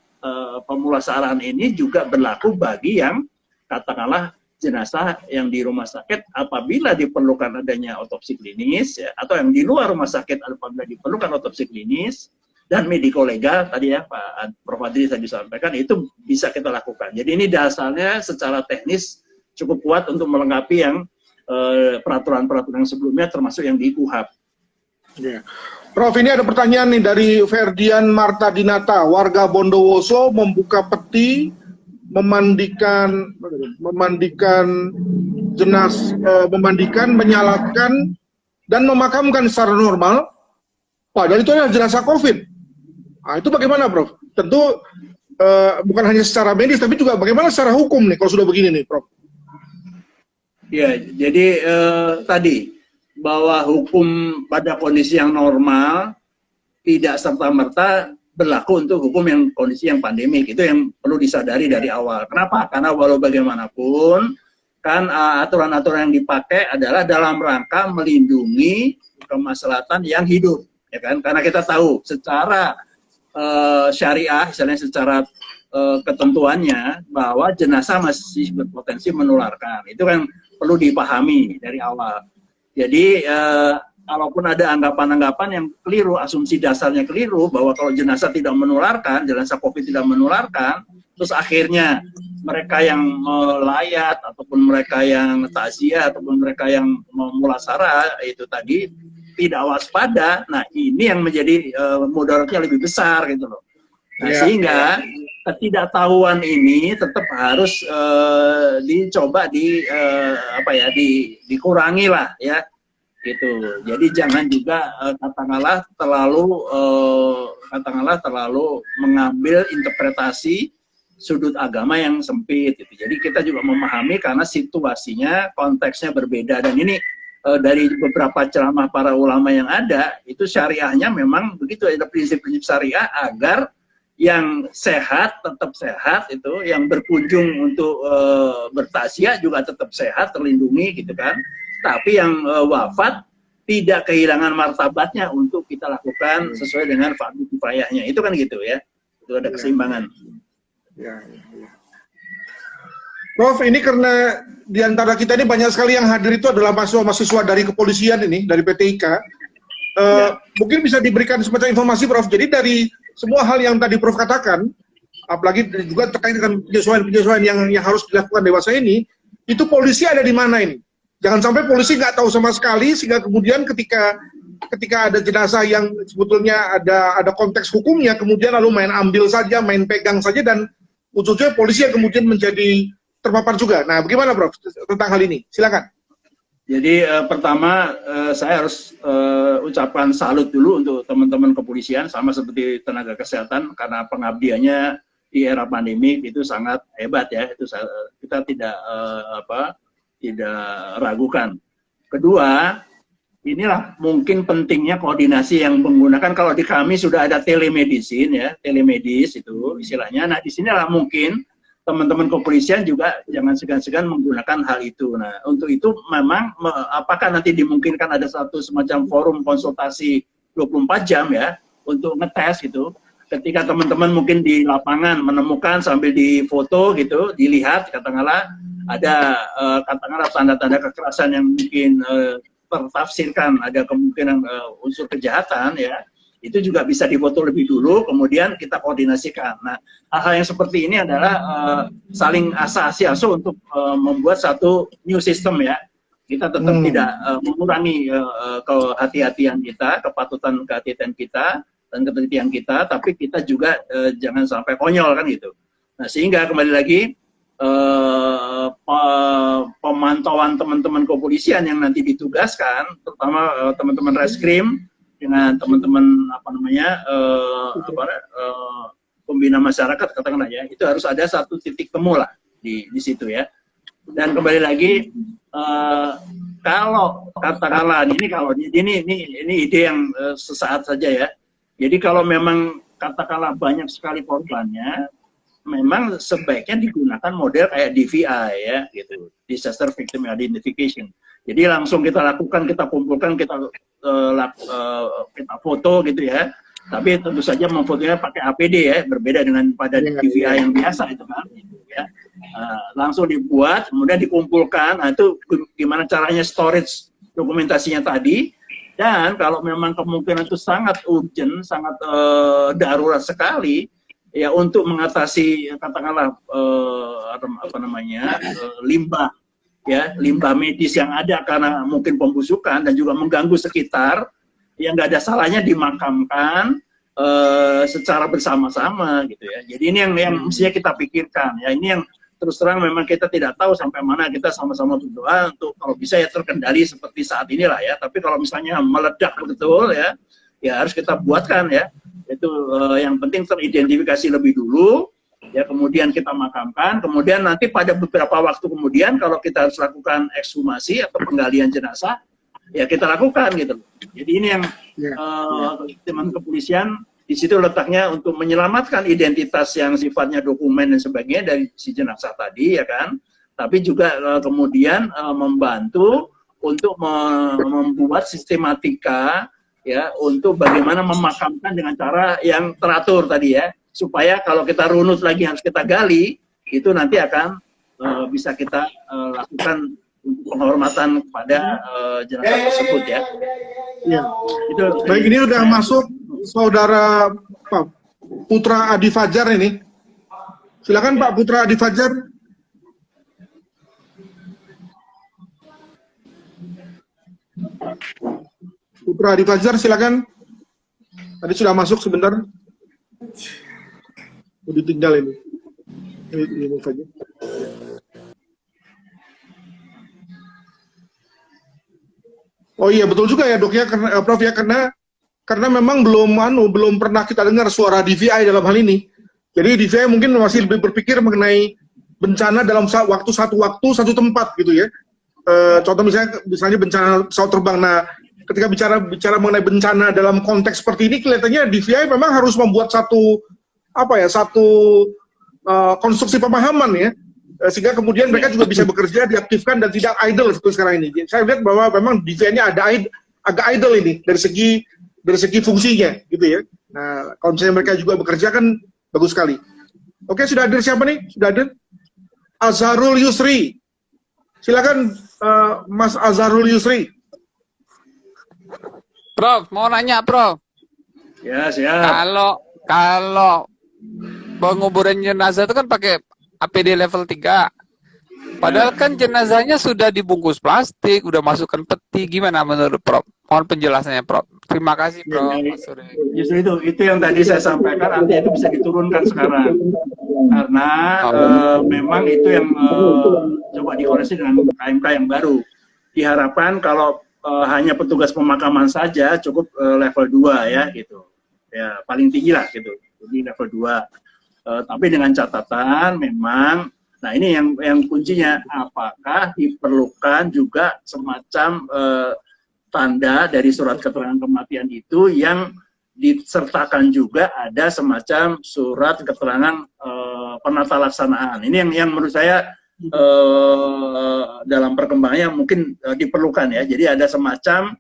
pemulasaraan ini juga berlaku bagi yang katakanlah jenazah yang di rumah sakit apabila diperlukan adanya otopsi klinis ya, atau yang di luar rumah sakit apabila diperlukan otopsi klinis dan mediko legal tadi ya Pak Prof Adri tadi sampaikan itu bisa kita lakukan. Jadi ini dasarnya secara teknis cukup kuat untuk melengkapi yang peraturan-peraturan sebelumnya termasuk yang di KUHAP. Ya. Prof, ini ada pertanyaan nih dari Ferdian Marta Dinata, warga Bondowoso membuka peti memandikan memandikan, menyalatkan dan memakamkan secara normal, padahal itu adalah jenazah COVID. Nah, itu bagaimana, Prof? Tentu bukan hanya secara medis, tapi juga bagaimana secara hukum nih kalau sudah begini nih, Prof? Ya, jadi tadi bahwa hukum pada kondisi yang normal tidak serta-merta berlaku untuk hukum yang kondisi yang pandemik. Itu yang perlu disadari dari awal. Kenapa? Karena walau bagaimanapun kan aturan-aturan yang dipakai adalah dalam rangka melindungi kemaslahatan yang hidup, ya kan? Karena kita tahu secara syariah, misalnya secara ketentuannya bahwa jenazah masih berpotensi menularkan. Itu kan perlu dipahami dari awal. Jadi kalaupun ada anggapan-anggapan yang keliru, asumsi dasarnya keliru bahwa kalau jenazah tidak menularkan, jenazah COVID tidak menularkan, terus akhirnya mereka yang melayat ataupun mereka yang takziah ataupun mereka yang memulasara itu tadi tidak waspada. Nah, ini yang menjadi mudaratnya lebih besar gitu loh. Nah, sehingga ketidaktahuan ini tetap harus dicoba dikurangi lah ya gitu. Jadi jangan juga katakanlah terlalu mengambil interpretasi sudut agama yang sempit gitu. Jadi kita juga memahami karena situasinya konteksnya berbeda, dan ini dari beberapa ceramah para ulama yang ada itu syariahnya memang begitu, ada prinsip-prinsip syariah agar yang sehat tetap sehat, itu yang berkunjung untuk bertakziah juga tetap sehat, terlindungi gitu kan. Tapi yang wafat tidak kehilangan martabatnya untuk kita lakukan sesuai dengan fardu kifayahnya. Itu kan gitu ya. Itu ada keseimbangan. Ya. Prof, ini karena di antara kita ini banyak sekali yang hadir itu adalah mahasiswa dari kepolisian ini, dari PTIK. Mungkin bisa diberikan semacam informasi, Prof. Jadi dari semua hal yang tadi Prof katakan, apalagi juga terkait dengan penyesuaian yang harus dilakukan dewasa ini, itu polisi ada di mana ini? Jangan sampai polisi nggak tahu sama sekali, sehingga kemudian ketika ada jenazah yang sebetulnya ada konteks hukumnya, kemudian lalu main ambil saja, main pegang saja, dan ujungnya polisi yang kemudian menjadi terpapar juga. Nah, bagaimana Prof tentang hal ini? Silakan. Jadi pertama saya harus ucapkan salut dulu untuk teman-teman kepolisian sama seperti tenaga kesehatan karena pengabdiannya di era pandemi itu sangat hebat ya. Itu kita tidak tidak ragukan. Kedua, inilah mungkin pentingnya koordinasi yang menggunakan, kalau di kami sudah ada telemedicine ya, telemedis itu istilahnya. Nah, di sinilah mungkin teman-teman kepolisian juga jangan segan-segan menggunakan hal itu. Nah, untuk itu memang apakah nanti dimungkinkan ada satu semacam forum konsultasi 24 jam ya untuk ngetes gitu. Ketika teman-teman mungkin di lapangan menemukan sambil difoto gitu, dilihat katakanlah ada katakanlah tanda-tanda kekerasan yang mungkin tertafsirkan ada kemungkinan unsur kejahatan ya, itu juga bisa difoto lebih dulu, kemudian kita koordinasikan. Nah, hal-hal yang seperti ini adalah saling asa-asa untuk membuat satu new system ya. Kita tetap tidak mengurangi kehati-hatian kita, kepatutan kehati-hatian kita, dan ketelitian kita, tapi kita juga jangan sampai konyol kan gitu. Nah, sehingga kembali lagi pemantauan teman-teman kepolisian yang nanti ditugaskan, terutama teman-teman reskrim dengan teman-teman pembina masyarakat katakanlah ya, itu harus ada satu titik temu lah di situ ya. Dan kembali lagi kalau katakanlah ini ide yang sesaat saja ya. Jadi kalau memang katakanlah banyak sekali korbannya, memang sebaiknya digunakan model kayak DVI ya gitu, Disaster Victim Identification. Jadi langsung kita lakukan, kita kumpulkan, kita foto gitu ya. Tapi tentu saja memfotonya pakai APD ya, berbeda dengan pada DVI yang biasa itu kan. Ya. Langsung dibuat, kemudian dikumpulkan. Nah, itu gimana caranya storage dokumentasinya tadi. Dan kalau memang kemungkinan itu sangat urgent, sangat darurat sekali, ya untuk mengatasi katakanlah limbah ya, limbah medis yang ada karena mungkin pembusukan dan juga mengganggu sekitar, yang nggak ada salahnya dimakamkan secara bersama-sama gitu ya. Jadi ini yang mestinya kita pikirkan ya. Ini yang terus terang memang kita tidak tahu sampai mana, kita sama-sama berdoa untuk kalau bisa ya terkendali seperti saat inilah ya. Tapi kalau misalnya meledak betul ya, ya harus kita buatkan ya. Itu yang penting teridentifikasi lebih dulu, ya kemudian kita makamkan, kemudian nanti pada beberapa waktu kemudian kalau kita harus lakukan ekshumasi atau penggalian jenazah, ya kita lakukan gitu. Jadi ini yang teman kepolisian di situ letaknya untuk menyelamatkan identitas yang sifatnya dokumen dan sebagainya dari si jenazah tadi ya kan, tapi juga kemudian membantu untuk membuat sistematika ya untuk bagaimana memakamkan dengan cara yang teratur tadi ya, supaya kalau kita runut lagi harus kita gali, itu nanti akan bisa kita lakukan penghormatan kepada jenazah tersebut ya. Ya. Itu. Baik, ini sudah masuk Saudara Pak Putra Adi Fajar ini. Silakan Pak Putra Adi Fajar. Putra Adi Fajar, silakan. Tadi sudah masuk sebentar. Udah tinggal ini. Ini saja. Oh iya betul juga ya Dok ya, karena Prof ya, karena memang belum pernah kita dengar suara DVI dalam hal ini. Jadi DVI mungkin masih lebih berpikir mengenai bencana dalam satu waktu satu tempat gitu ya. Contoh misalnya bencana pesawat terbang. Nah, ketika bicara mengenai bencana dalam konteks seperti ini, kelihatannya DVI memang harus membuat satu konstruksi pemahaman ya, sehingga kemudian mereka juga bisa bekerja, diaktifkan dan tidak idle seperti sekarang ini. Saya lihat bahwa memang DVI-nya agak idle ini dari segi fungsinya gitu ya. Nah, kalau misalnya mereka juga bekerja kan bagus sekali. Oke, sudah hadir siapa nih? Sudah hadir Azharul Yusri. Silakan Mas Azharul Yusri. Prof, mau nanya, Prof. Ya, siap. Kalau penguburan jenazah itu kan pakai APD level 3. Padahal kan jenazahnya sudah dibungkus plastik, udah masukkan peti. Gimana menurut Prof? Mohon penjelasannya, Prof. Terima kasih, Prof. Justru itu yang tadi saya sampaikan, artinya itu bisa diturunkan sekarang. Karena memang itu yang coba dikoreksi dengan KMK yang baru. diharapkan kalau hanya petugas pemakaman saja cukup level 2 ya gitu. Ya, paling tinggi lah gitu. Jadi level 2. Tapi dengan catatan memang, nah ini yang kuncinya, apakah diperlukan juga semacam tanda dari surat keterangan kematian itu yang disertakan juga ada semacam surat keterangan penata laksanaan. Ini yang menurut saya dalam perkembangannya mungkin diperlukan ya. Jadi ada semacam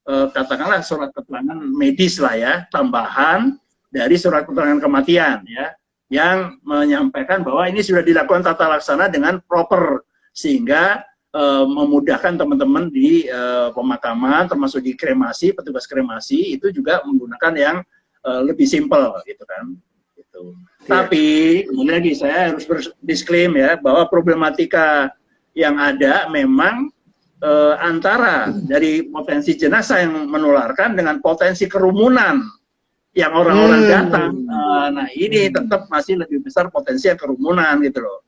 katakanlah surat keterangan medis lah ya, tambahan dari surat keterangan kematian ya, yang menyampaikan bahwa ini sudah dilakukan tata laksana dengan proper, sehingga memudahkan teman-teman di pemakaman, termasuk di kremasi, petugas kremasi itu juga menggunakan yang lebih simpel gitu kan. Gitu. Tapi kemudian lagi saya harus berdisklaim ya bahwa problematika yang ada memang antara dari potensi jenazah yang menularkan dengan potensi kerumunan yang orang-orang datang. Nah ini tetap masih lebih besar potensi kerumunan gitu loh.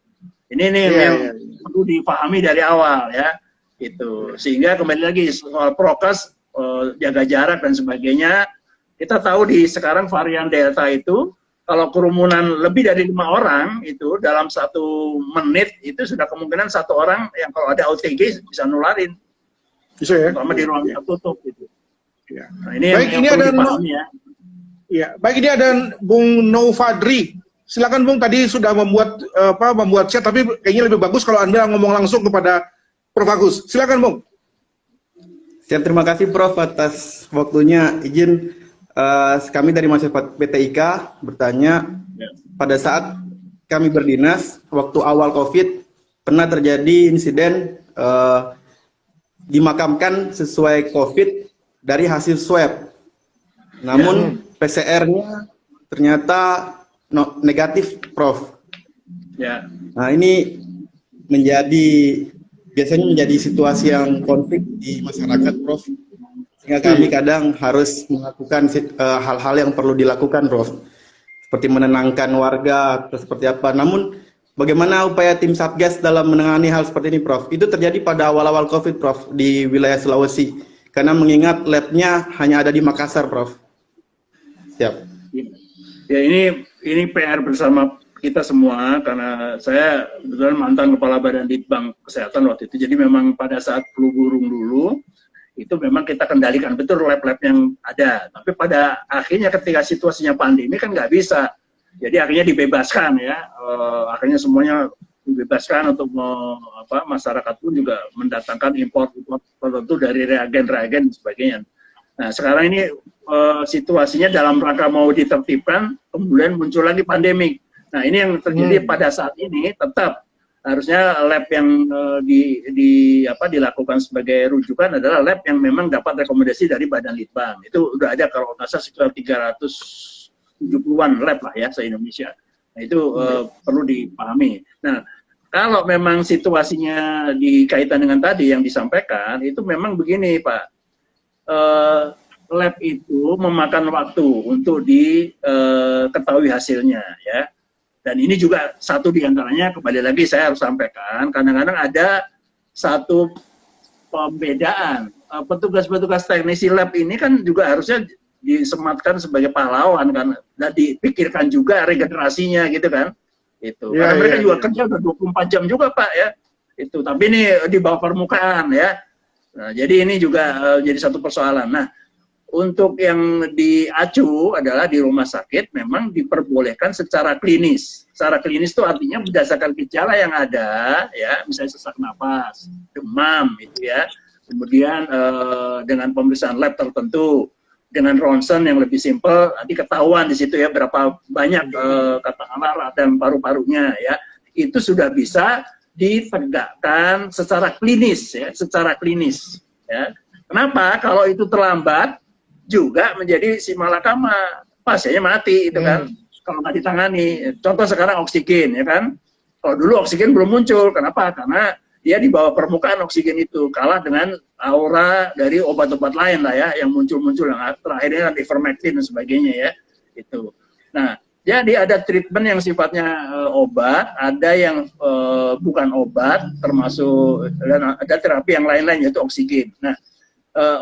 Ini yang perlu dipahami dari awal ya, gitu. Sehingga kembali lagi soal prokes, jaga jarak dan sebagainya. Kita tahu di sekarang varian Delta itu kalau kerumunan lebih dari 5 orang itu dalam 1 menit itu sudah kemungkinan 1 orang yang kalau ada OTG bisa nularin. Bisa ya? Terutama di ruang tertutup gitu. Ya. Nah, ini yang perlu dipahami ya. Ya, baik, ini ada Bung Novadri. Silakan Bung, tadi sudah membuat chat, tapi kayaknya lebih bagus kalau Anda ngomong langsung kepada Prof. Agus. Silakan Bung. Siap, terima kasih Prof atas waktunya. Izin kami dari mahasiswa PTIK bertanya, pada saat kami berdinas waktu awal COVID pernah terjadi insiden dimakamkan sesuai COVID dari hasil swab. Namun PCR-nya ternyata negatif, Prof. Ya. Nah, ini biasanya menjadi situasi yang konflik di masyarakat, Prof. Sehingga kami kadang harus melakukan hal-hal yang perlu dilakukan, Prof. Seperti menenangkan warga atau seperti apa. Namun, bagaimana upaya tim Satgas dalam menangani hal seperti ini, Prof? Itu terjadi pada awal-awal COVID, Prof, di wilayah Sulawesi. Karena mengingat lab-nya hanya ada di Makassar, Prof. Siap. Ya, ini PR bersama kita semua, karena saya kebetulan mantan Kepala Badan Litbang Kesehatan waktu itu. Jadi memang pada saat flu burung dulu, itu memang kita kendalikan betul lab-lab yang ada. Tapi pada akhirnya ketika situasinya pandemi kan nggak bisa. Jadi akhirnya dibebaskan ya. Akhirnya semuanya dibebaskan untuk masyarakat pun juga mendatangkan impor tertentu dari reagen-reagen dan sebagainya. Nah sekarang ini situasinya dalam rangka mau ditertibkan, kemudian muncul lagi pandemik. Nah ini yang terjadi pada saat ini. Tetap harusnya lab yang dilakukan sebagai rujukan adalah lab yang memang dapat rekomendasi dari Badan Litbang. Itu udah ada kalau nggak salah sekitar 370-an lab lah ya se-Indonesia. Nah itu perlu dipahami. Nah kalau memang situasinya dikaitan dengan tadi yang disampaikan, itu memang begini Pak. Lab itu memakan waktu untuk diketahui hasilnya ya. Dan ini juga satu diantaranya, kembali lagi saya harus sampaikan, kadang-kadang ada satu pembedaan. Petugas-petugas teknisi lab ini kan juga harusnya disematkan sebagai pahlawan kan, dan dipikirkan juga regenerasinya gitu kan. Itu. Ya, karena mereka juga kerja udah 24 jam juga Pak ya. Itu. Tapi ini di bawah permukaan ya. Nah, jadi ini juga jadi satu persoalan. Nah, untuk yang diacu adalah di rumah sakit memang diperbolehkan secara klinis. Secara klinis itu artinya berdasarkan gejala yang ada, ya, misalnya sesak napas, demam, itu ya. Kemudian dengan pemeriksaan lab tertentu, dengan ronsen yang lebih simpel, nanti ketahuan di situ ya berapa banyak katakanlah radang paru-parunya, ya. Itu sudah bisa ditegakkan secara klinis, ya, secara klinis. Ya. Kenapa? Kalau itu terlambat, juga menjadi si malakama, pasiennya mati itu kan kalau nggak ditangani. Contoh sekarang oksigen ya kan, kalau dulu oksigen belum muncul, kenapa? Karena dia di bawah permukaan oksigen itu, kalah dengan aura dari obat-obat lain lah ya yang muncul-muncul, yang terakhirnya kan ivermectin dan sebagainya ya itu. Nah Jadi ada treatment yang sifatnya obat, ada yang bukan obat, termasuk dan ada terapi yang lain-lain yaitu oksigen. Nah,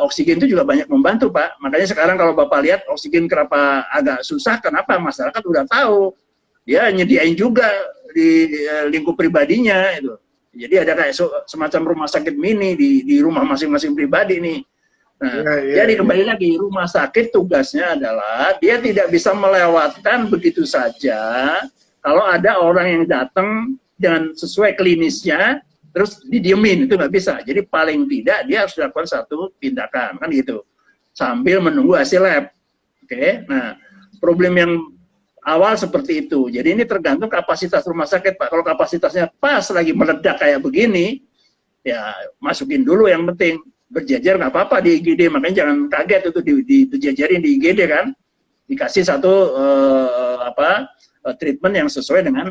oksigen itu juga banyak membantu, Pak. Makanya sekarang kalau Bapak lihat oksigen kenapa agak susah, kenapa? Masyarakat udah tahu. Dia nyediain juga di lingkup pribadinya itu. Jadi ada kayak semacam rumah sakit mini di rumah masing-masing pribadi nih. Nah, jadi kembali lagi, rumah sakit tugasnya adalah dia tidak bisa melewatkan begitu saja kalau ada orang yang datang dengan sesuai klinisnya terus didiemin, itu nggak bisa. Jadi paling tidak dia harus lakukan satu tindakan, kan gitu, sambil menunggu hasil lab. Oke, nah problem yang awal seperti itu. Jadi ini tergantung kapasitas rumah sakit, Pak. Kalau kapasitasnya pas lagi meledak kayak begini, ya masukin dulu yang penting. Berjajar nggak apa-apa di IGD, makanya jangan kaget itu dijajarin di IGD kan, dikasih satu treatment yang sesuai dengan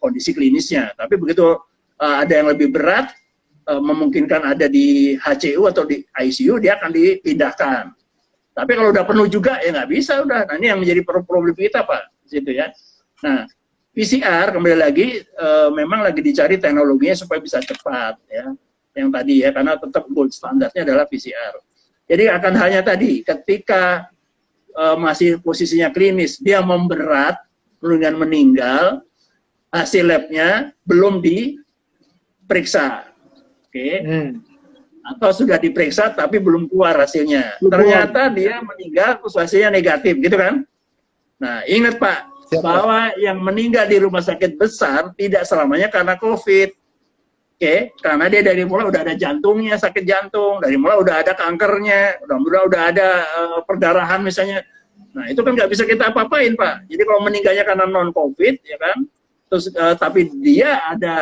kondisi klinisnya. Tapi begitu ada yang lebih berat, memungkinkan ada di HCU atau di ICU, dia akan dipindahkan. Tapi kalau udah penuh juga ya nggak bisa udah. Nah, ini yang menjadi problem kita, Pak, situ ya. Nah, PCR kembali lagi memang lagi dicari teknologinya supaya bisa cepat ya. Yang tadi ya, karena tetap gold standarnya adalah PCR. Jadi akan hanya tadi, ketika masih posisinya klinis, dia memberat, kemudian meninggal, hasil labnya belum diperiksa. Oke. Atau sudah diperiksa tapi belum keluar hasilnya. Ternyata dia meninggal, terus hasilnya negatif, gitu kan? Nah, ingat Pak, bahwa yang meninggal di rumah sakit besar tidak selamanya karena COVID. Oke, karena dia dari mulai udah ada jantungnya, sakit jantung, dari mulai udah ada kankernya, udah ada perdarahan misalnya. Nah, itu kan nggak bisa kita apa-apain, Pak. Jadi kalau meninggalnya karena non-COVID, ya kan, terus tapi dia ada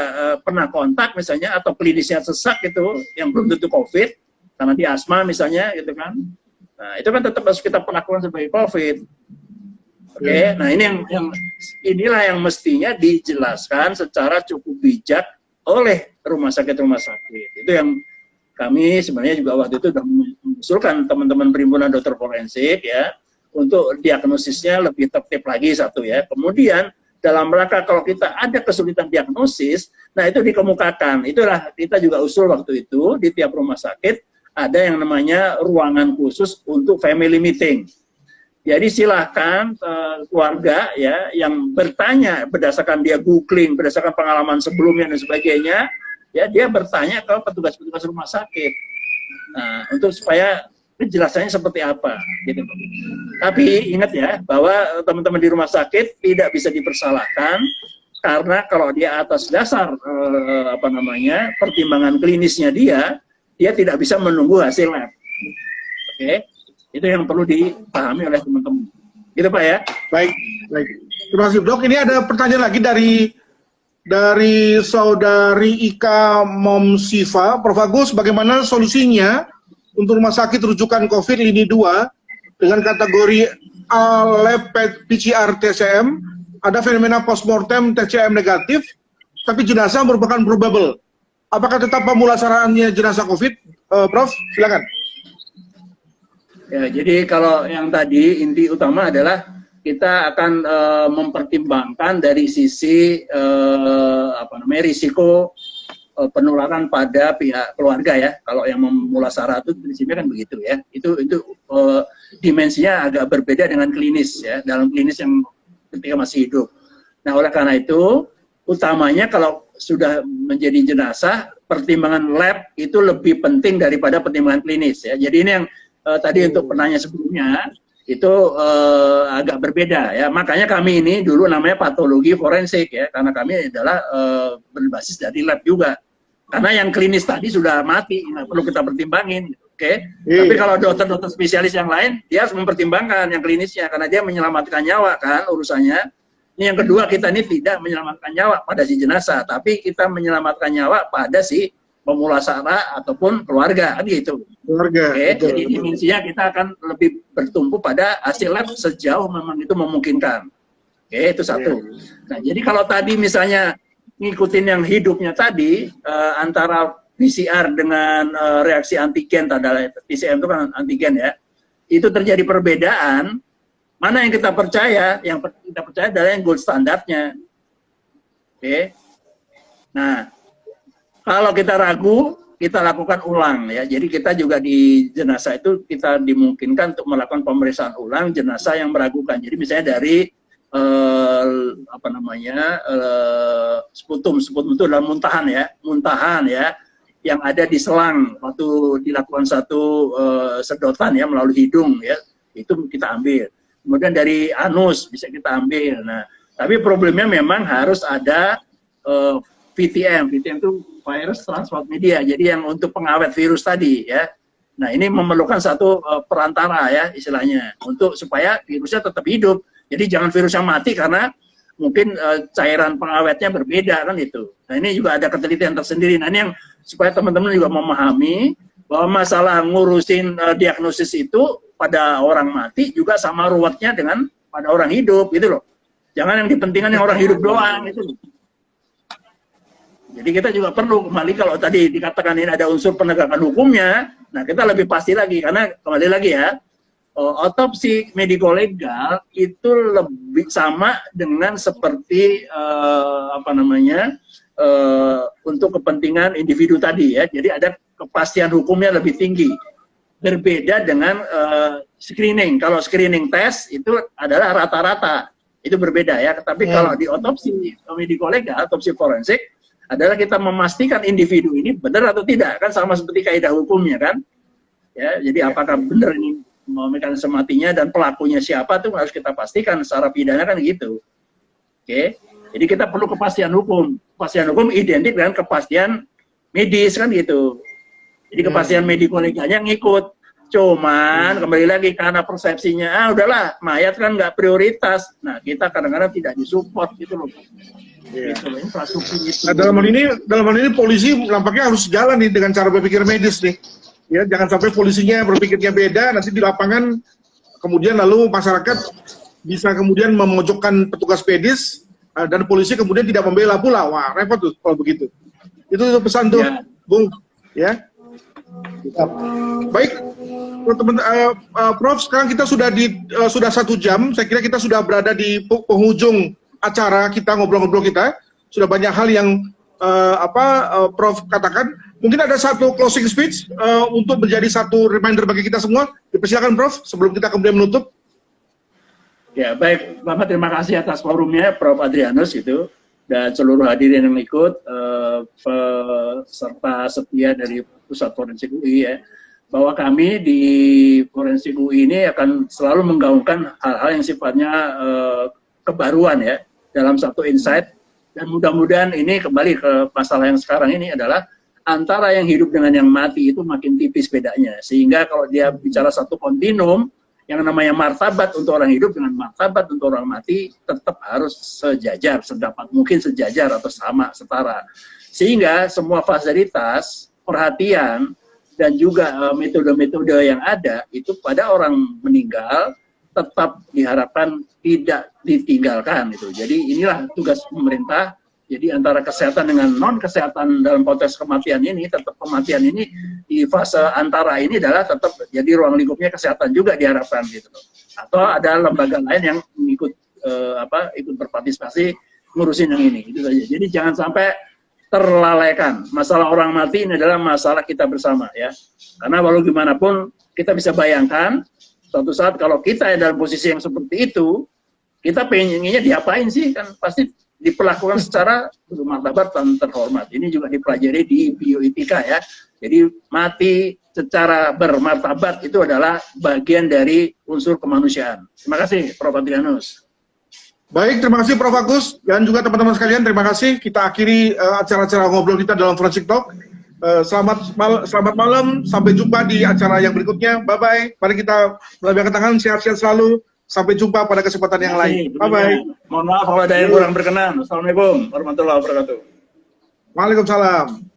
pernah kontak misalnya, atau klinisnya sesak gitu, yang belum tentu COVID, karena dia asma misalnya, gitu kan. Nah, itu kan tetap harus kita perlakukan sebagai COVID. Oke, nah ini inilah yang mestinya dijelaskan secara cukup bijak oleh rumah sakit. Itu yang kami sebenarnya juga waktu itu sudah mengusulkan teman-teman perhimpunan dokter forensik ya, untuk diagnosisnya lebih tertib lagi satu ya. Kemudian dalam rangka kalau kita ada kesulitan diagnosis, nah itu dikemukakan. Itulah kita juga usul waktu itu di tiap rumah sakit ada yang namanya ruangan khusus untuk family meeting. Jadi silahkan keluarga ya yang bertanya berdasarkan dia googling, berdasarkan pengalaman sebelumnya dan sebagainya, ya dia bertanya ke petugas-petugas rumah sakit. Nah, untuk supaya penjelasannya seperti apa, gitu. Tapi ingat ya bahwa teman-teman di rumah sakit tidak bisa dipersalahkan karena kalau dia atas dasar pertimbangan klinisnya dia tidak bisa menunggu hasil lab. Oke. Itu yang perlu dipahami oleh teman-teman. Gitu Pak ya. Baik. Terima kasih Dok. Ini ada pertanyaan lagi dari saudari Ika Momsiva. Prof. Agus, bagaimana solusinya untuk rumah sakit rujukan COVID lini 2 dengan kategori A lab PCR TCM, ada fenomena postmortem TCM negatif, tapi jenazah merupakan probable. Apakah tetap pemulasaraannya jenazah COVID? Prof, silakan. Ya, jadi kalau yang tadi inti utama adalah kita akan mempertimbangkan dari sisi risiko penularan pada pihak keluarga ya. Kalau yang memulasara itu prinsipnya kan begitu ya. Itu dimensinya agak berbeda dengan klinis ya. Dalam klinis yang ketika masih hidup. Nah, oleh karena itu utamanya kalau sudah menjadi jenazah, pertimbangan lab itu lebih penting daripada pertimbangan klinis ya. Jadi ini yang tadi untuk penanya sebelumnya itu agak berbeda ya. Makanya kami ini dulu namanya patologi forensik ya, karena kami adalah berbasis dari lab juga. Karena yang klinis tadi sudah mati, nggak perlu kita pertimbangin, oke? Tapi kalau dokter-dokter spesialis yang lain, dia harus mempertimbangkan yang klinisnya karena dia menyelamatkan nyawa kan urusannya. Ini yang kedua, kita ini tidak menyelamatkan nyawa pada si jenazah, tapi kita menyelamatkan nyawa pada si pemulasara ataupun keluarga, kan gitu. Keluarga. Oke, jadi dimensinya kita akan lebih bertumpu pada hasil lab sejauh memang itu memungkinkan. Oke, itu satu. Nah, jadi kalau tadi misalnya ngikutin yang hidupnya tadi, antara PCR dengan reaksi antigen, tanda PCR itu kan antigen ya, itu terjadi perbedaan, Mana yang kita percaya? Yang kita percaya adalah yang gold standarnya. Oke. Nah, kalau kita ragu, kita lakukan ulang ya. Jadi kita juga di jenazah itu kita dimungkinkan untuk melakukan pemeriksaan ulang jenazah yang meragukan. Jadi misalnya dari sputum itu adalah muntahan ya, yang ada di selang waktu dilakukan satu sedotan ya melalui hidung ya, itu kita ambil. Kemudian dari anus bisa kita ambil. Nah, tapi problemnya memang harus ada VTM itu virus transport media. Jadi yang untuk pengawet virus tadi ya. Nah, ini memerlukan satu perantara ya istilahnya untuk supaya virusnya tetap hidup. Jadi jangan virusnya mati karena mungkin cairan pengawetnya berbeda kan itu. Nah, ini juga ada ketelitian tersendiri. Nah, ini yang supaya teman-teman juga memahami bahwa masalah ngurusin diagnosis itu pada orang mati juga sama ruwetnya dengan pada orang hidup gitu loh. Jangan yang dipentingkan yang orang hidup doang itu. Jadi kita juga perlu kembali kalau tadi dikatakan ini ada unsur penegakan hukumnya, nah kita lebih pasti lagi karena kembali lagi ya, otopsi mediko-legal itu lebih sama dengan seperti untuk kepentingan individu tadi ya. Jadi ada kepastian hukumnya lebih tinggi. Berbeda dengan screening. Kalau screening tes itu adalah rata-rata. Itu berbeda ya. Tapi kalau di otopsi mediko-legal, otopsi forensik adalah kita memastikan individu ini benar atau tidak, kan sama seperti kaidah hukumnya kan. Ya, jadi apakah benar ini mekanisme matinya dan pelakunya siapa tuh harus kita pastikan secara pidana kan gitu. Oke. Jadi kita perlu kepastian hukum. Kepastian hukum identik dengan kepastian medis kan gitu. Jadi kepastian mediko-legalnya ngikut. Cuman kembali lagi karena persepsinya udahlah mayat kan nggak prioritas. Nah, kita kadang-kadang tidak disupport gitu loh. Gitu, infrastruktur itu. Nah, dalam hal ini polisi nampaknya harus jalan nih dengan cara berpikir medis nih. Ya, jangan sampai polisinya berpikirnya beda, nanti di lapangan kemudian lalu masyarakat bisa kemudian memojokkan petugas medis dan polisi kemudian tidak membela pula. Wah, repot tuh kalau begitu. Itu pesan tuh, ya. Bung. Ya. Baik, teman Prof, sekarang kita sudah sudah 1 jam. Saya kira kita sudah berada di penghujung acara kita, ngobrol-ngobrol kita. Sudah banyak hal yang Prof katakan. Mungkin ada satu closing speech untuk menjadi satu reminder bagi kita semua. Dipersilakan Prof, sebelum kita kemudian menutup. Ya, baik. Bapak terima kasih atas forumnya, Prof Adrianus itu, dan seluruh hadirin yang ikut, peserta setia dari Pusat Forensik UI ya, bahwa kami di Forensik UI ini akan selalu menggaungkan hal-hal yang sifatnya kebaruan ya, dalam satu insight, dan mudah-mudahan ini kembali ke masalah yang sekarang ini adalah antara yang hidup dengan yang mati itu makin tipis bedanya, sehingga kalau dia bicara satu kontinum, yang namanya martabat untuk orang hidup dengan martabat untuk orang mati tetap harus sejajar, sedapat mungkin sejajar atau sama, setara. Sehingga semua fasilitas, perhatian, dan juga metode-metode yang ada itu pada orang meninggal tetap diharapkan tidak ditinggalkan itu. Jadi inilah tugas pemerintah. Jadi antara kesehatan dengan non-kesehatan dalam konteks kematian ini, tetap kematian ini di fase antara ini adalah tetap jadi ruang lingkupnya kesehatan juga diharapkan gitu. Atau ada lembaga lain yang ikut ikut berpartisipasi ngurusin yang ini. Itu saja. Jadi jangan sampai terlalaikan. Masalah orang mati ini adalah masalah kita bersama ya. Karena walau gimana pun kita bisa bayangkan suatu saat kalau kita dalam posisi yang seperti itu, kita pengennya diapain sih? Kan pasti diperlakukan secara bermartabat dan terhormat. Ini juga dipelajari di bioetika ya. Jadi mati secara bermartabat itu adalah bagian dari unsur kemanusiaan. Terima kasih Prof Adrianus. Baik, terima kasih Prof Agus dan juga teman-teman sekalian. Terima kasih. Kita akhiri acara-acara ngobrol kita dalam Forensik Talk. Selamat malam. Sampai jumpa di acara yang berikutnya. Bye-bye. Mari kita melambaikan tangan. Sehat-sehat selalu. Sampai jumpa pada kesempatan yang lain. Bye-bye. Mohon maaf kalau ada yang kurang berkenan. Assalamualaikum warahmatullahi wabarakatuh. Waalaikumsalam.